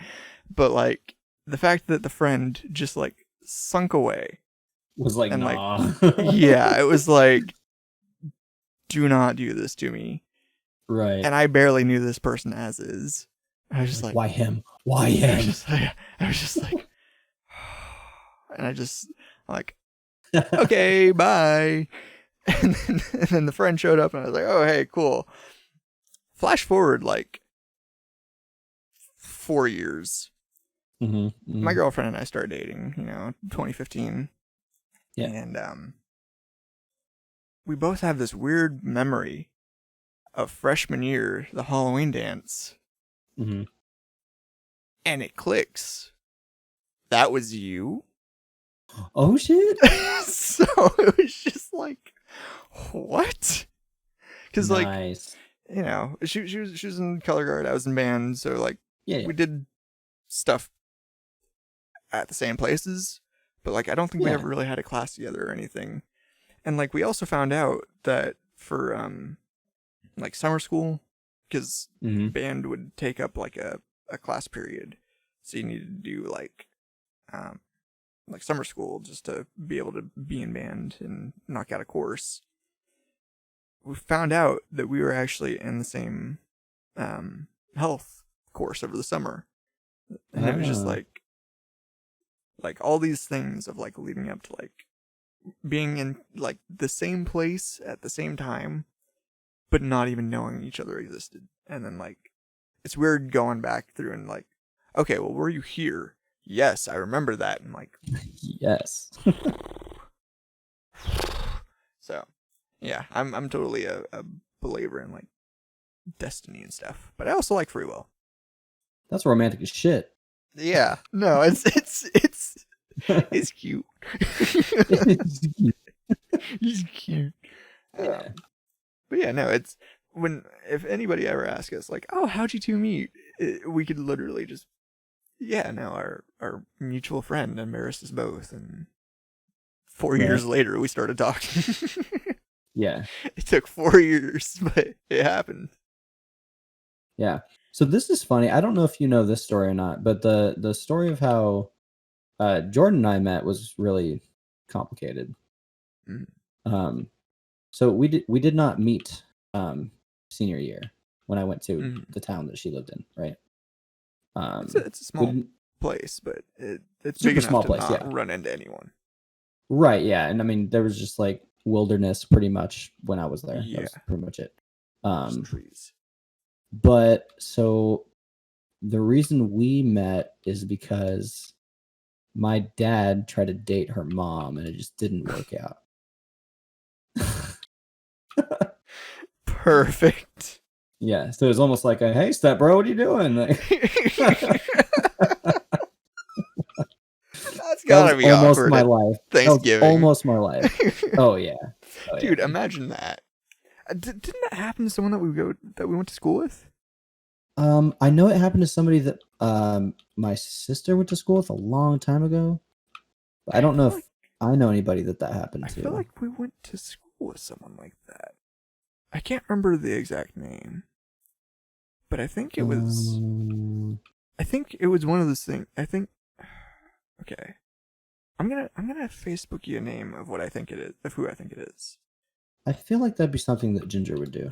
but like the fact that the friend just like sunk away was like, and nah. yeah, it was like, do not do this to me. Right. And I barely knew this person as is. I was just like, why him? Why I him? was just like, and I'm like, okay, bye. And then the friend showed up and I was like, oh, hey, cool. Flash forward like 4 years. Mm-hmm. My girlfriend and I started dating, you know, 2015. Yeah. And we both have this weird memory of freshman year, the Halloween dance. Mm-hmm. And it clicks. That was you? Oh, shit. So it was just like, what? Because like, Nice. you know, she was in color guard, I was in band, so like Yeah. we did stuff at the same places, but like I don't think we Yeah. ever really had a class together or anything. And like we also found out that for like summer school, because Mm-hmm. band would take up like a class period, so you needed to do like summer school just to be able to be in band and knock out a course. We found out that we were actually in the same health course over the summer, and it was just like all these things of like leading up to like being in like the same place at the same time, but not even knowing each other existed. And then like it's weird going back through and like, okay, well, were you here? Yes, I remember that. And like, yes. So yeah, I'm totally a believer in like destiny and stuff, but I also like free will. That's romantic as shit. Yeah, no, it's cute. He's cute. Yeah. But yeah, no, it's if anybody ever asks us like, oh, how'd you two meet? We could literally just, yeah, no, our mutual friend embarrassed us both, and 4 years later we started talking. Yeah. It took 4 years, but it happened. Yeah. So this is funny. I don't know if you know this story or not, but the story of how Jordan and I met was really complicated. Mm. So we did not meet senior year when I went to the town that she lived in, right? It's a small place, but it's super big enough small to place, not run into anyone. Right, yeah. And I mean there was just like wilderness pretty much when I was there. Yeah. That was pretty much it. Just trees. But so the reason we met is because my dad tried to date her mom and it just didn't work out. Perfect. Yeah, so it was almost like a, hey, step bro, what are you doing? Like, That's gotta be almost awkward. my life. Thanksgiving. Almost my life. Oh yeah. Dude, imagine that. Didn't that happen to someone that we went to school with? I know it happened to somebody that my sister went to school with a long time ago. But I don't know if I know anybody that happened to. I feel like we went to school with someone like that. I can't remember the exact name, but I think it was. I think it was one of those things. I think. Okay, I'm gonna Facebook you a name of what I think it is, of who I think it is. I feel like that'd be something that Ginger would do.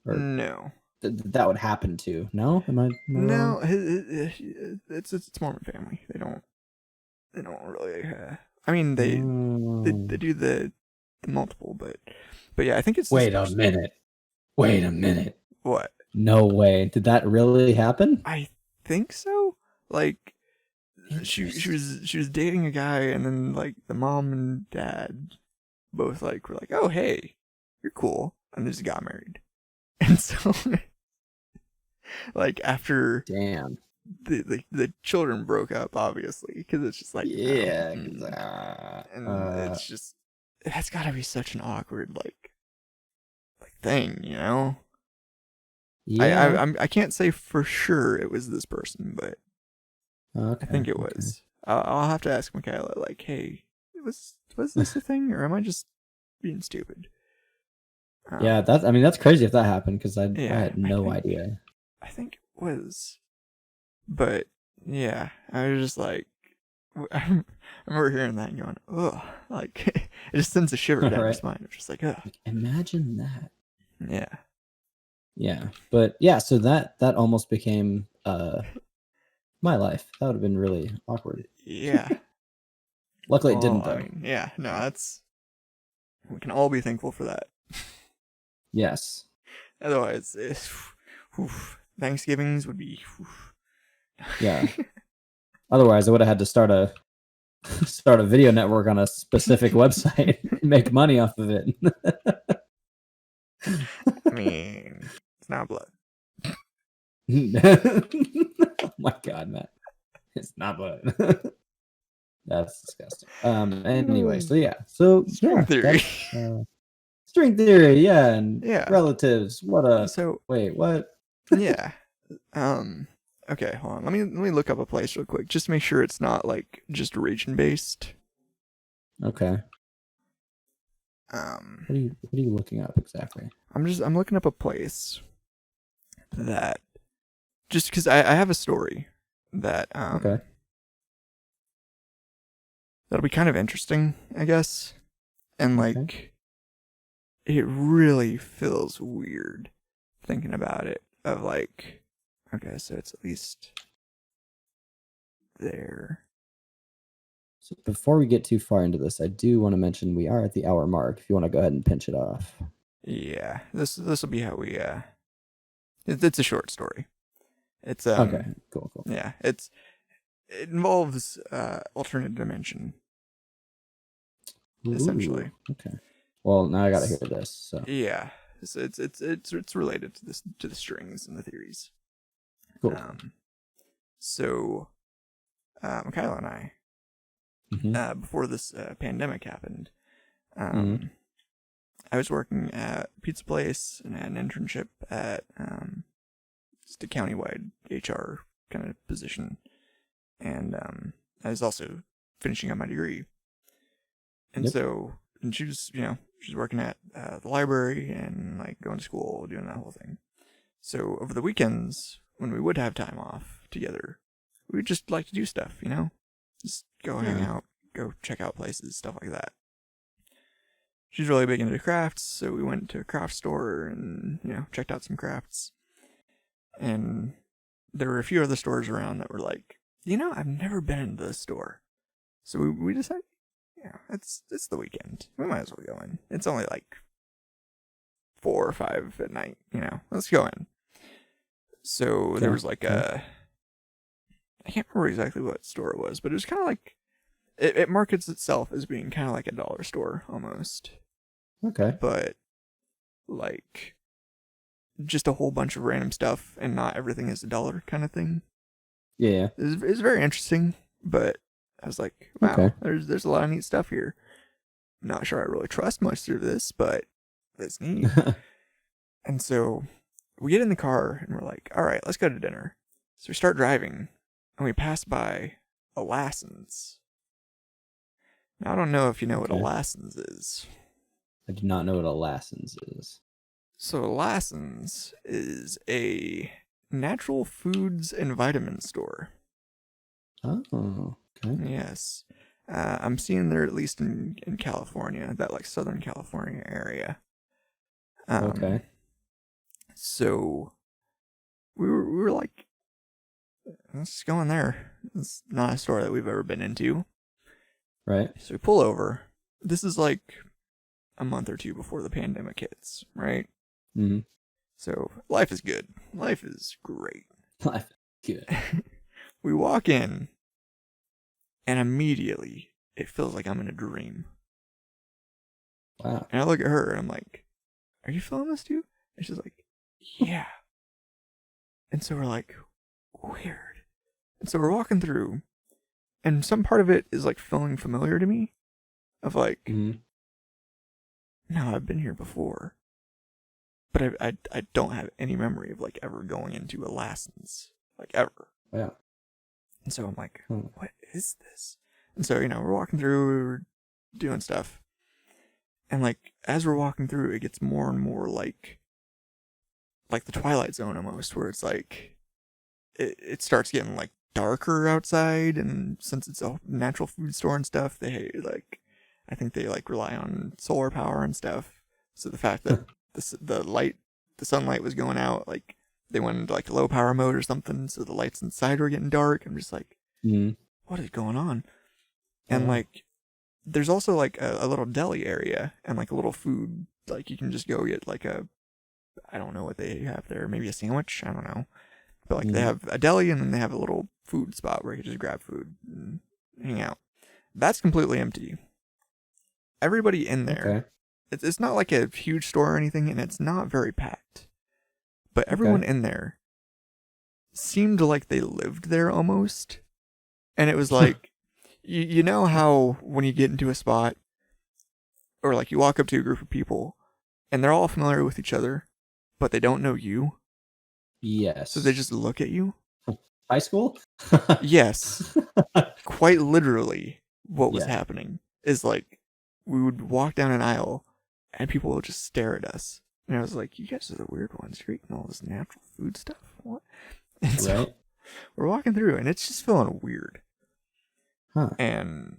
Or no. That would happen to. No, am I no, wrong? It's Mormon family. They don't really. I mean, they do the multiple, but yeah, I think it's. Wait a minute. What? No way. Did that really happen? I think so. Like, she was dating a guy, and then like the mom and dad both like were like, oh hey, you're cool, and they just got married. And so like after the children broke up, obviously, because it's just like Yeah. and it's just that's got to be such an awkward like thing, you know. Yeah. I can't say for sure it was this person, but Okay. I think it was. I'll have to ask Michaela, like, hey, was this a thing, or am I just being stupid? Yeah, that's crazy if that happened, because I Yeah, had no idea. I think it was, but yeah, I was just like, I remember hearing that and going, ugh, like it just sends a shiver down my Right. spine. It's just like, ugh, Imagine that. yeah. Yeah, but yeah, so that almost became my life. That would have been really awkward. Yeah. Luckily, it didn't Well, though. I mean, yeah, no, we can all be thankful for that. Yes. Otherwise, Thanksgivings would be. Yeah. Otherwise, I would have had to start a video network on a specific website and make money off of it. I mean, it's not blood. Oh my god, Matt. It's not blood. That's disgusting. Anyway, so yeah. So String theory. String theory, yeah, and Yeah. relatives. So Wait, what? yeah. Okay, hold on. Let me look up a place real quick. Just make sure it's not like just region based. Okay. What are you looking up exactly? I'm looking up a place that just because I have a story that Okay. that'll be kind of interesting, I guess. And Okay. like it really feels weird thinking about it. Of like, okay, so it's at least there. So before we get too far into this, I do want to mention we are at the hour mark. If you want to go ahead and pinch it off. Yeah, this will be how we it's a short story. It's Okay. Cool. yeah, it involves alternate dimension essentially. Ooh, okay. Well, now I gotta hear this. So Yeah, it's related to the strings and the theories. cool. So Michaela and I, Mhm. before this pandemic happened, Mhm. I was working at a pizza place and had an internship at just a countywide HR kind of position, and I was also finishing up my degree, and Yep. so she was she's working at the library and like going to school, doing that whole thing. So over the weekends when we would have time off together, we would just like to do stuff, just go hang Yeah. out, go check out places, stuff like that. She's really big into crafts, so we went to a craft store and, checked out some crafts. And there were a few other stores around that were like, I've never been into this store. So we decided, it's the weekend. We might as well go in. It's only like 4 or 5 at night, let's go in. So there was like I can't remember exactly what store it was, but it was kind of like, it markets itself as being kind of like a dollar store almost. Okay. But like just a whole bunch of random stuff and not everything is $1 kind of thing. Yeah. It's very interesting, but I was like, wow, Okay. there's a lot of neat stuff here. Not sure I really trust much of this, but it's neat. And so we get in the car and we're like, all right, let's go to dinner. So we start driving and we pass by a Lassen's. Now, I don't know if you know what a Lassen's is. I do not know what a Lassen's is. So Lassen's is a natural foods and vitamin store. Oh, okay. Yes. I'm seeing there at least in California, that like Southern California area. Okay. So we were like, let's go in there. It's not a store that we've ever been into. Right. So we pull over. This is like a month or two before the pandemic hits, right? Mm-hmm. So life is good. Life is great. Life is good. We walk in, and immediately it feels like I'm in a dream. Wow. And I look at her, and I'm like, "Are you feeling this too?" And she's like, "Yeah." And so we're like, "Weird." So we're walking through, and some part of it is like feeling familiar to me, of like, no, I've been here before, but I don't have any memory of like ever going into a Lassen's, like ever. Yeah. And so I'm like, what is this? And so, we're walking through, we're doing stuff. And like, as we're walking through, it gets more and more like the Twilight Zone almost, where it's like, it starts getting like darker outside. And since it's a natural food store and stuff, I think they like rely on solar power and stuff. So the fact that the sunlight was going out, like, they went into like low power mode or something, so the lights inside were getting dark. I'm just like, what is going on? And like, there's also like a little deli area and like a little food, like you can just go get like I don't know what they have there, maybe a sandwich, I don't know. But like they have a deli and then they have a little food spot where you can just grab food and hang out. That's completely empty. Everybody in there, it's not like a huge store or anything, and it's not very packed. But everyone in there seemed like they lived there almost. And it was like, you know how when you get into a spot, or like you walk up to a group of people, and they're all familiar with each other, but they don't know you? Yes. So they just look at you? High school? Yes. Quite literally, what was happening is like, we would walk down an aisle, and people would just stare at us. And I was like, you guys are the weird ones. You're eating all this natural food stuff? What? And so we're walking through, and it's just feeling weird. And,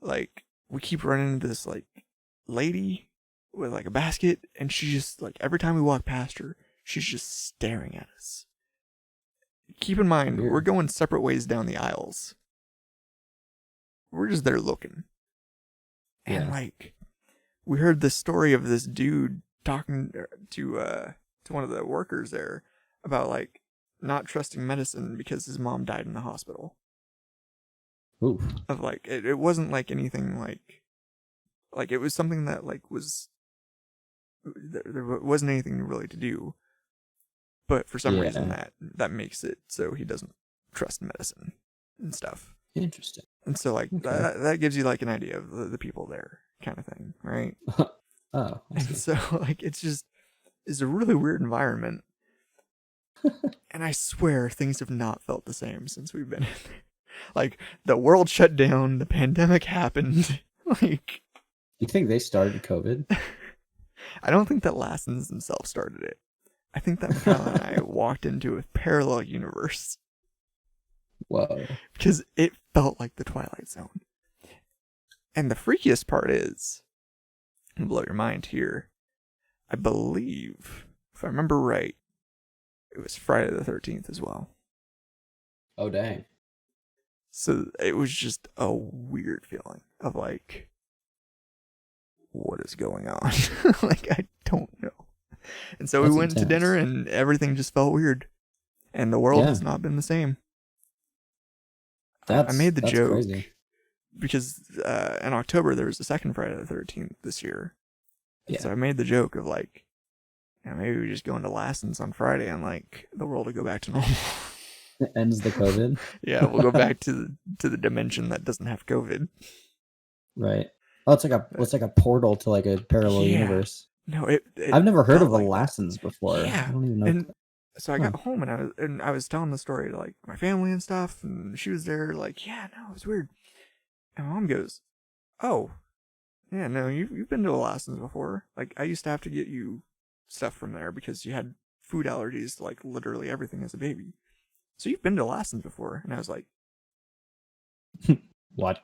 like, we keep running into this, like, lady with, like, a basket, and she just, like, every time we walk past her, she's just staring at us. Keep in mind, we're going separate ways down the aisles. We're just there looking. And, like, we heard the story of this dude talking to one of the workers there about like not trusting medicine because his mom died in the hospital. Oof. Of like it wasn't like anything like it was something that like was there wasn't anything really to do, but for some reason that makes it so he doesn't trust medicine and stuff. Interesting. And so like that gives you like an idea of the people there, kind of thing, right? Oh, and so like it's a really weird environment. And I swear things have not felt the same since we've been in there. Like the world shut down, the pandemic happened. Like, you think they started COVID? I don't think that Lassen's themselves started it. I think that Mikhail and I walked into a parallel universe. Whoa. Because it felt like the Twilight Zone. And the freakiest part is, and blow your mind here, I believe, if I remember right, it was Friday the 13th as well. Oh, dang. So it was just a weird feeling of like, what is going on? Like, I don't know. And so we went to dinner and everything just felt weird. And the world has not been the same. I made the joke crazy. Because in October there was the second Friday the 13th this year. Yeah. So I made the joke of like, maybe we just go into Lassen's on Friday and like the world will go back to normal. It ends the COVID. Yeah, we'll go back to the dimension that doesn't have COVID. Right. Oh, it's like a portal to like a parallel universe. No, I've never heard of the Lassen's before. Yeah. I don't even know. And so I got home and I was telling the story to like my family and stuff, and she was there like, yeah, no, it was weird. And my mom goes, oh, yeah, no, you've been to a Lassen's before. Like, I used to have to get you stuff from there because you had food allergies to like literally everything as a baby. So you've been to Lassen's before. And I was like, what?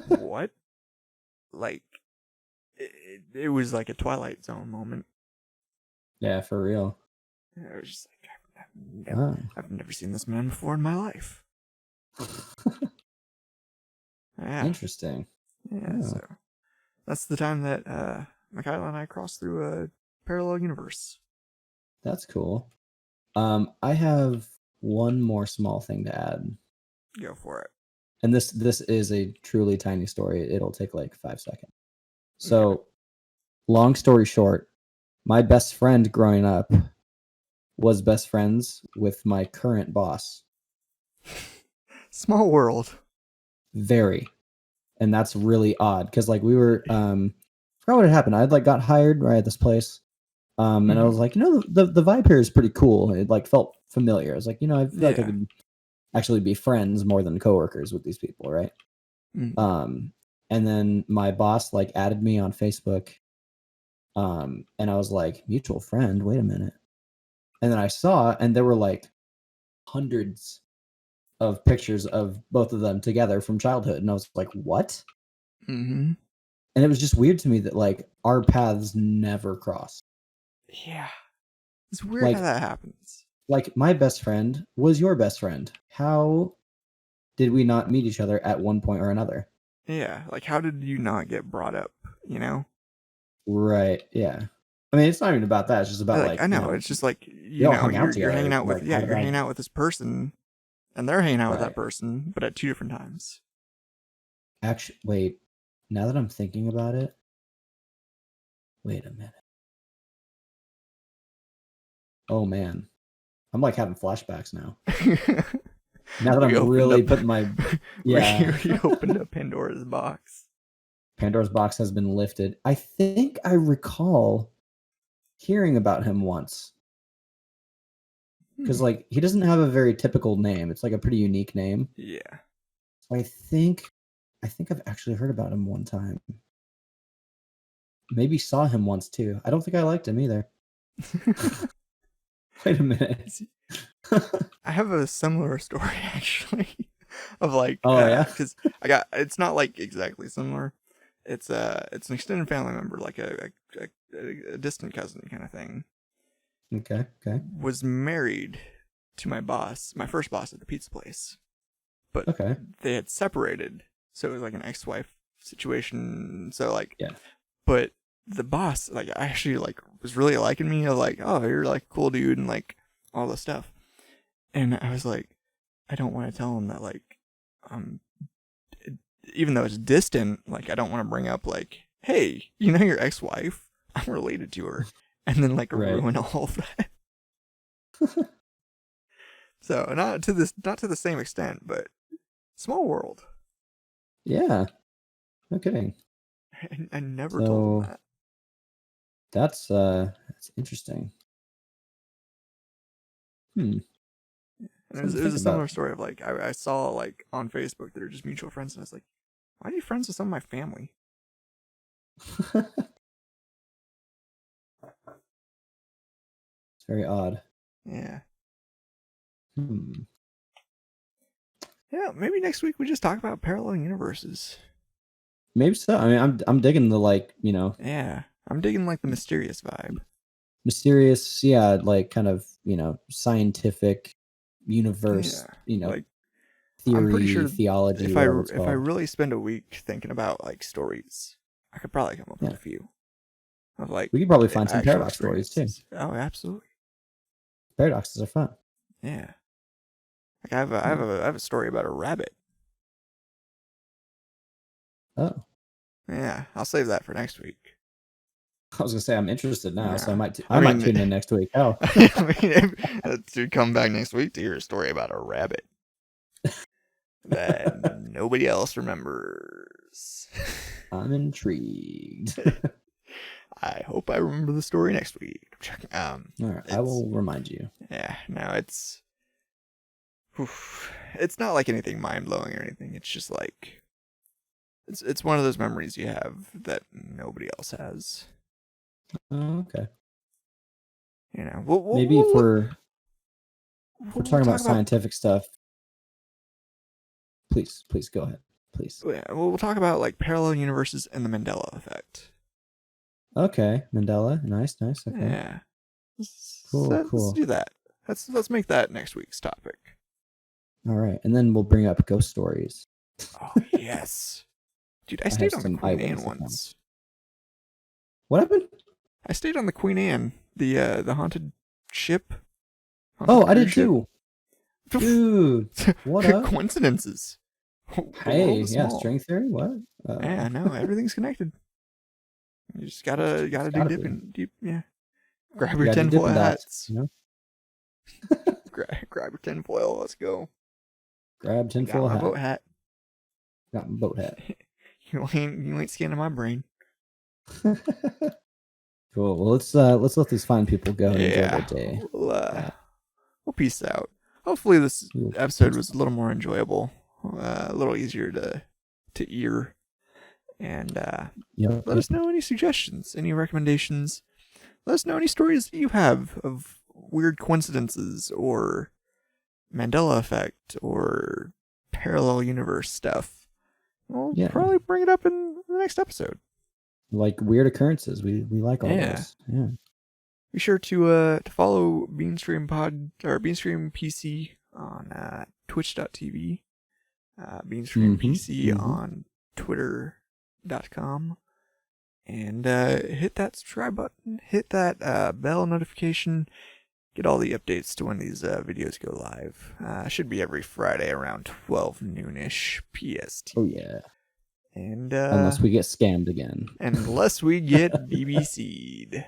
What? Like, it was like a Twilight Zone moment. Yeah, for real. I was just like, I've never seen this man before in my life. Yeah. Interesting. Yeah, so that's the time that Mikhail and I crossed through a parallel universe. That's cool. I have one more small thing to add. Go for it. And this is a truly tiny story. It'll take like 5 seconds. So, long story short, my best friend growing up was best friends with my current boss. Small world. Very. And that's really odd because like we were I forgot what had happened. I'd like got hired right at this place. And I was like, the vibe here is pretty cool. It like felt familiar. I was like, I feel like I could actually be friends more than coworkers with these people, right? And then my boss like added me on Facebook. And I was like, mutual friend, wait a minute. And then I saw, and there were like hundreds of pictures of both of them together from childhood. And I was like, what? And it was just weird to me that like our paths never cross. Yeah. It's weird how that happens. Like my best friend was your best friend. How did we not meet each other at one point or another? Yeah. Like how did you not get brought up, Right. Yeah. I mean, it's not even about that. It's just about like I know. It's just like you're hanging out with like, you're hanging out with this person, and they're hanging out with Right. that person, but at two different times. Actually, wait. Now that I'm thinking about it, wait a minute. Oh man, I'm like having flashbacks now. Now that I'm really putting my we opened up Pandora's box. Pandora's box has been lifted. I think I recall hearing about him once. Because like he doesn't have a very typical name. It's like a pretty unique name. Yeah. So I think I've actually heard about him one time. Maybe saw him once too. I don't think I liked him either. Wait a minute. I have a similar story actually of like because it's not like exactly similar. It's an extended family member, like a distant cousin kind of thing. Okay. Was married to my boss, my first boss at the pizza place. But they had separated, so it was like an ex-wife situation. So like, but the boss, like, actually like was really liking me. Like, oh, you're like a cool dude, and like all this stuff. And I was like, I don't want to tell him that, like, even though it's distant, like I don't want to bring up like, hey, your ex-wife, I'm related to her, and then like ruin all of that. So not to the same extent, but small world. Yeah. No kidding. I never told him that. That's interesting. And it was a similar story of like I saw like on Facebook that are just mutual friends, and I was like, why are you friends with some of my family? It's very odd. Yeah. Yeah, maybe next week we just talk about parallel universes. Maybe so. I mean, I'm digging the like, Yeah, I'm digging like the mysterious vibe. Mysterious, yeah, like kind of, scientific universe, like theory, I'm pretty sure theology. If I really spend a week thinking about like stories, I could probably come up with a few. Of like we could probably find some paradox stories too. Oh, absolutely. Paradoxes are fun. Yeah. Like I have a story about a rabbit. Oh. Yeah, I'll save that for next week. I was gonna say I'm interested now, so I might tune in next week. Oh, to come back next week to hear a story about a rabbit that nobody else remembers. I'm intrigued. I hope I remember the story next week. All right, I will remind you. Yeah, no, it's not like anything mind blowing or anything. It's just like it's one of those memories you have that nobody else has. Oh, okay. Maybe if we're talking about scientific stuff, please go ahead, please. Yeah, we'll talk about like parallel universes and the Mandela effect. Okay, Mandela, nice. Okay. Yeah. Cool. Let's do that. Let's make that next week's topic. All right, and then we'll bring up ghost stories. Oh yes, dude, I stayed on the Queen Anne once. What happened? I stayed on the Queen Anne, the haunted ship. I did too. Dude, what up? Coincidences. Hey, yeah, string theory. What? Yeah, no, everything's connected. You just gotta dig deep. Yeah. Grab your tinfoil hats. Grab Grab your tinfoil. Let's go. Grab tinfoil got my hat. boat hat. Got my boat hat. You ain't scanning my brain. Cool. Well, let's let these fine people go and enjoy Yeah. their day. We'll peace out. Hopefully this episode was a little more enjoyable, a little easier to ear, and Yep. let us know any suggestions, any recommendations. Let us know any stories that you have of weird coincidences or Mandela effect or parallel universe stuff. We'll probably bring it up in the next episode. Like weird occurrences. We like all those. Yeah. Be sure to follow Beanstream Pod or Beanstream PC on twitch.tv, Beanstream PC on twitter.com, and hit that subscribe button, hit that bell notification, get all the updates to when these videos go live. Should be every Friday around 12 noonish PST. Oh yeah. And unless we get scammed again. Unless we get BBC'd.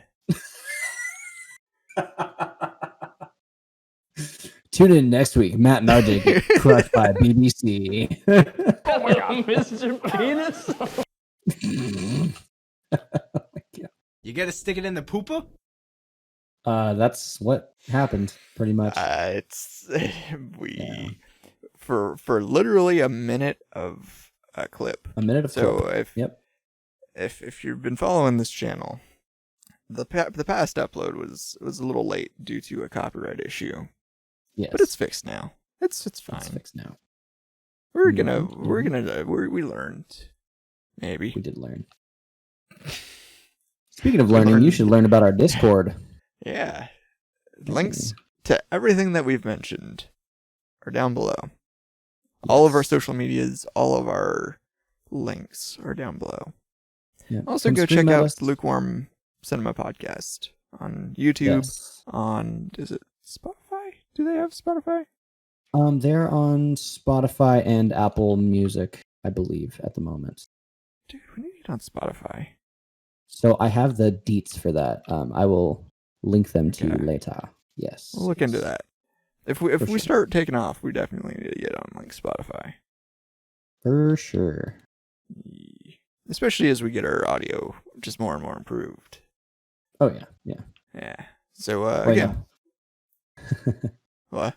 Tune in next week. Matt and RJ get crushed by BBC. Oh my god, Mr. Penis. Oh my God. You gotta stick it in the pooper? That's what happened, pretty much. It's for literally a minute of a clip. A minute of clip. If you've been following this channel, the past upload was a little late due to a copyright issue. Yes, but it's fixed now. It's fine. It's fixed now. We learned. Maybe we did learn. Speaking of learning, you should learn about our Discord. Yeah. Links to everything that we've mentioned are down below. Yes. All of our social medias, all of our links are down below. Yeah. Also, go check out Lukewarm Cinema Podcast on YouTube. Yes. Is it Spotify? Do they have Spotify? They're on Spotify and Apple Music, I believe, at the moment. Dude, we need to get on Spotify. So I have the deets for that. I will link them to you later. Yes. We'll look into that. If we start taking off, we definitely need to get on like Spotify. For sure. Especially as we get our audio just more and more improved. Oh yeah, yeah. Yeah. So again. What?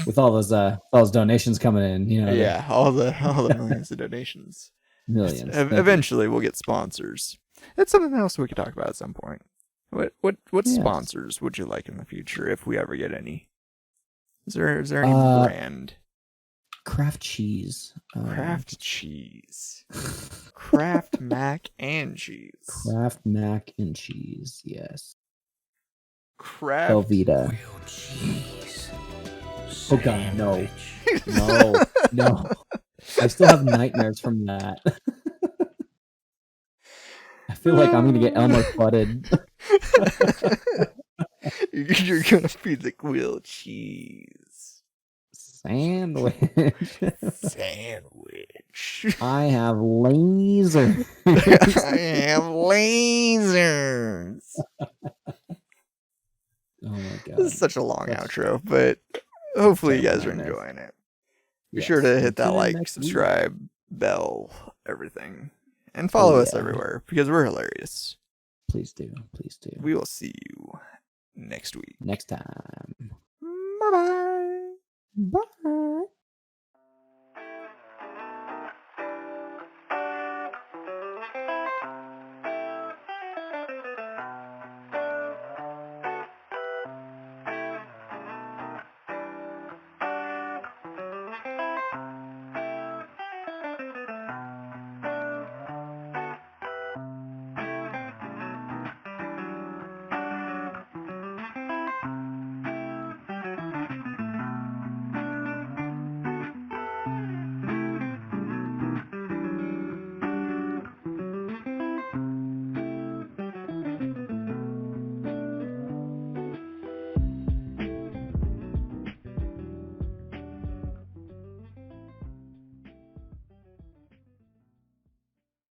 With all those donations coming in, you know. Yeah, all the millions of donations. Millions. Eventually we'll get sponsors. That's something else we could talk about at some point. What sponsors would you like in the future if we ever get any? Is there any brand? Kraft cheese. Kraft cheese. Kraft mac and cheese. Kraft mac and cheese, yes. Kraft Velveeta. Cheese. Oh god, no. No. I still have nightmares from that. I feel like I'm gonna get Elmer flooded. You're gonna be the grilled cheese sandwich. Sandwich. I have lasers. I have lasers. Oh my god. This is such a long outro, but hopefully you guys are enjoying it. Be sure to hit that like, subscribe, bell, everything. And follow us everywhere because we're hilarious. Please do. Please do. We will see you next week. Next time. Bye-bye. Bye.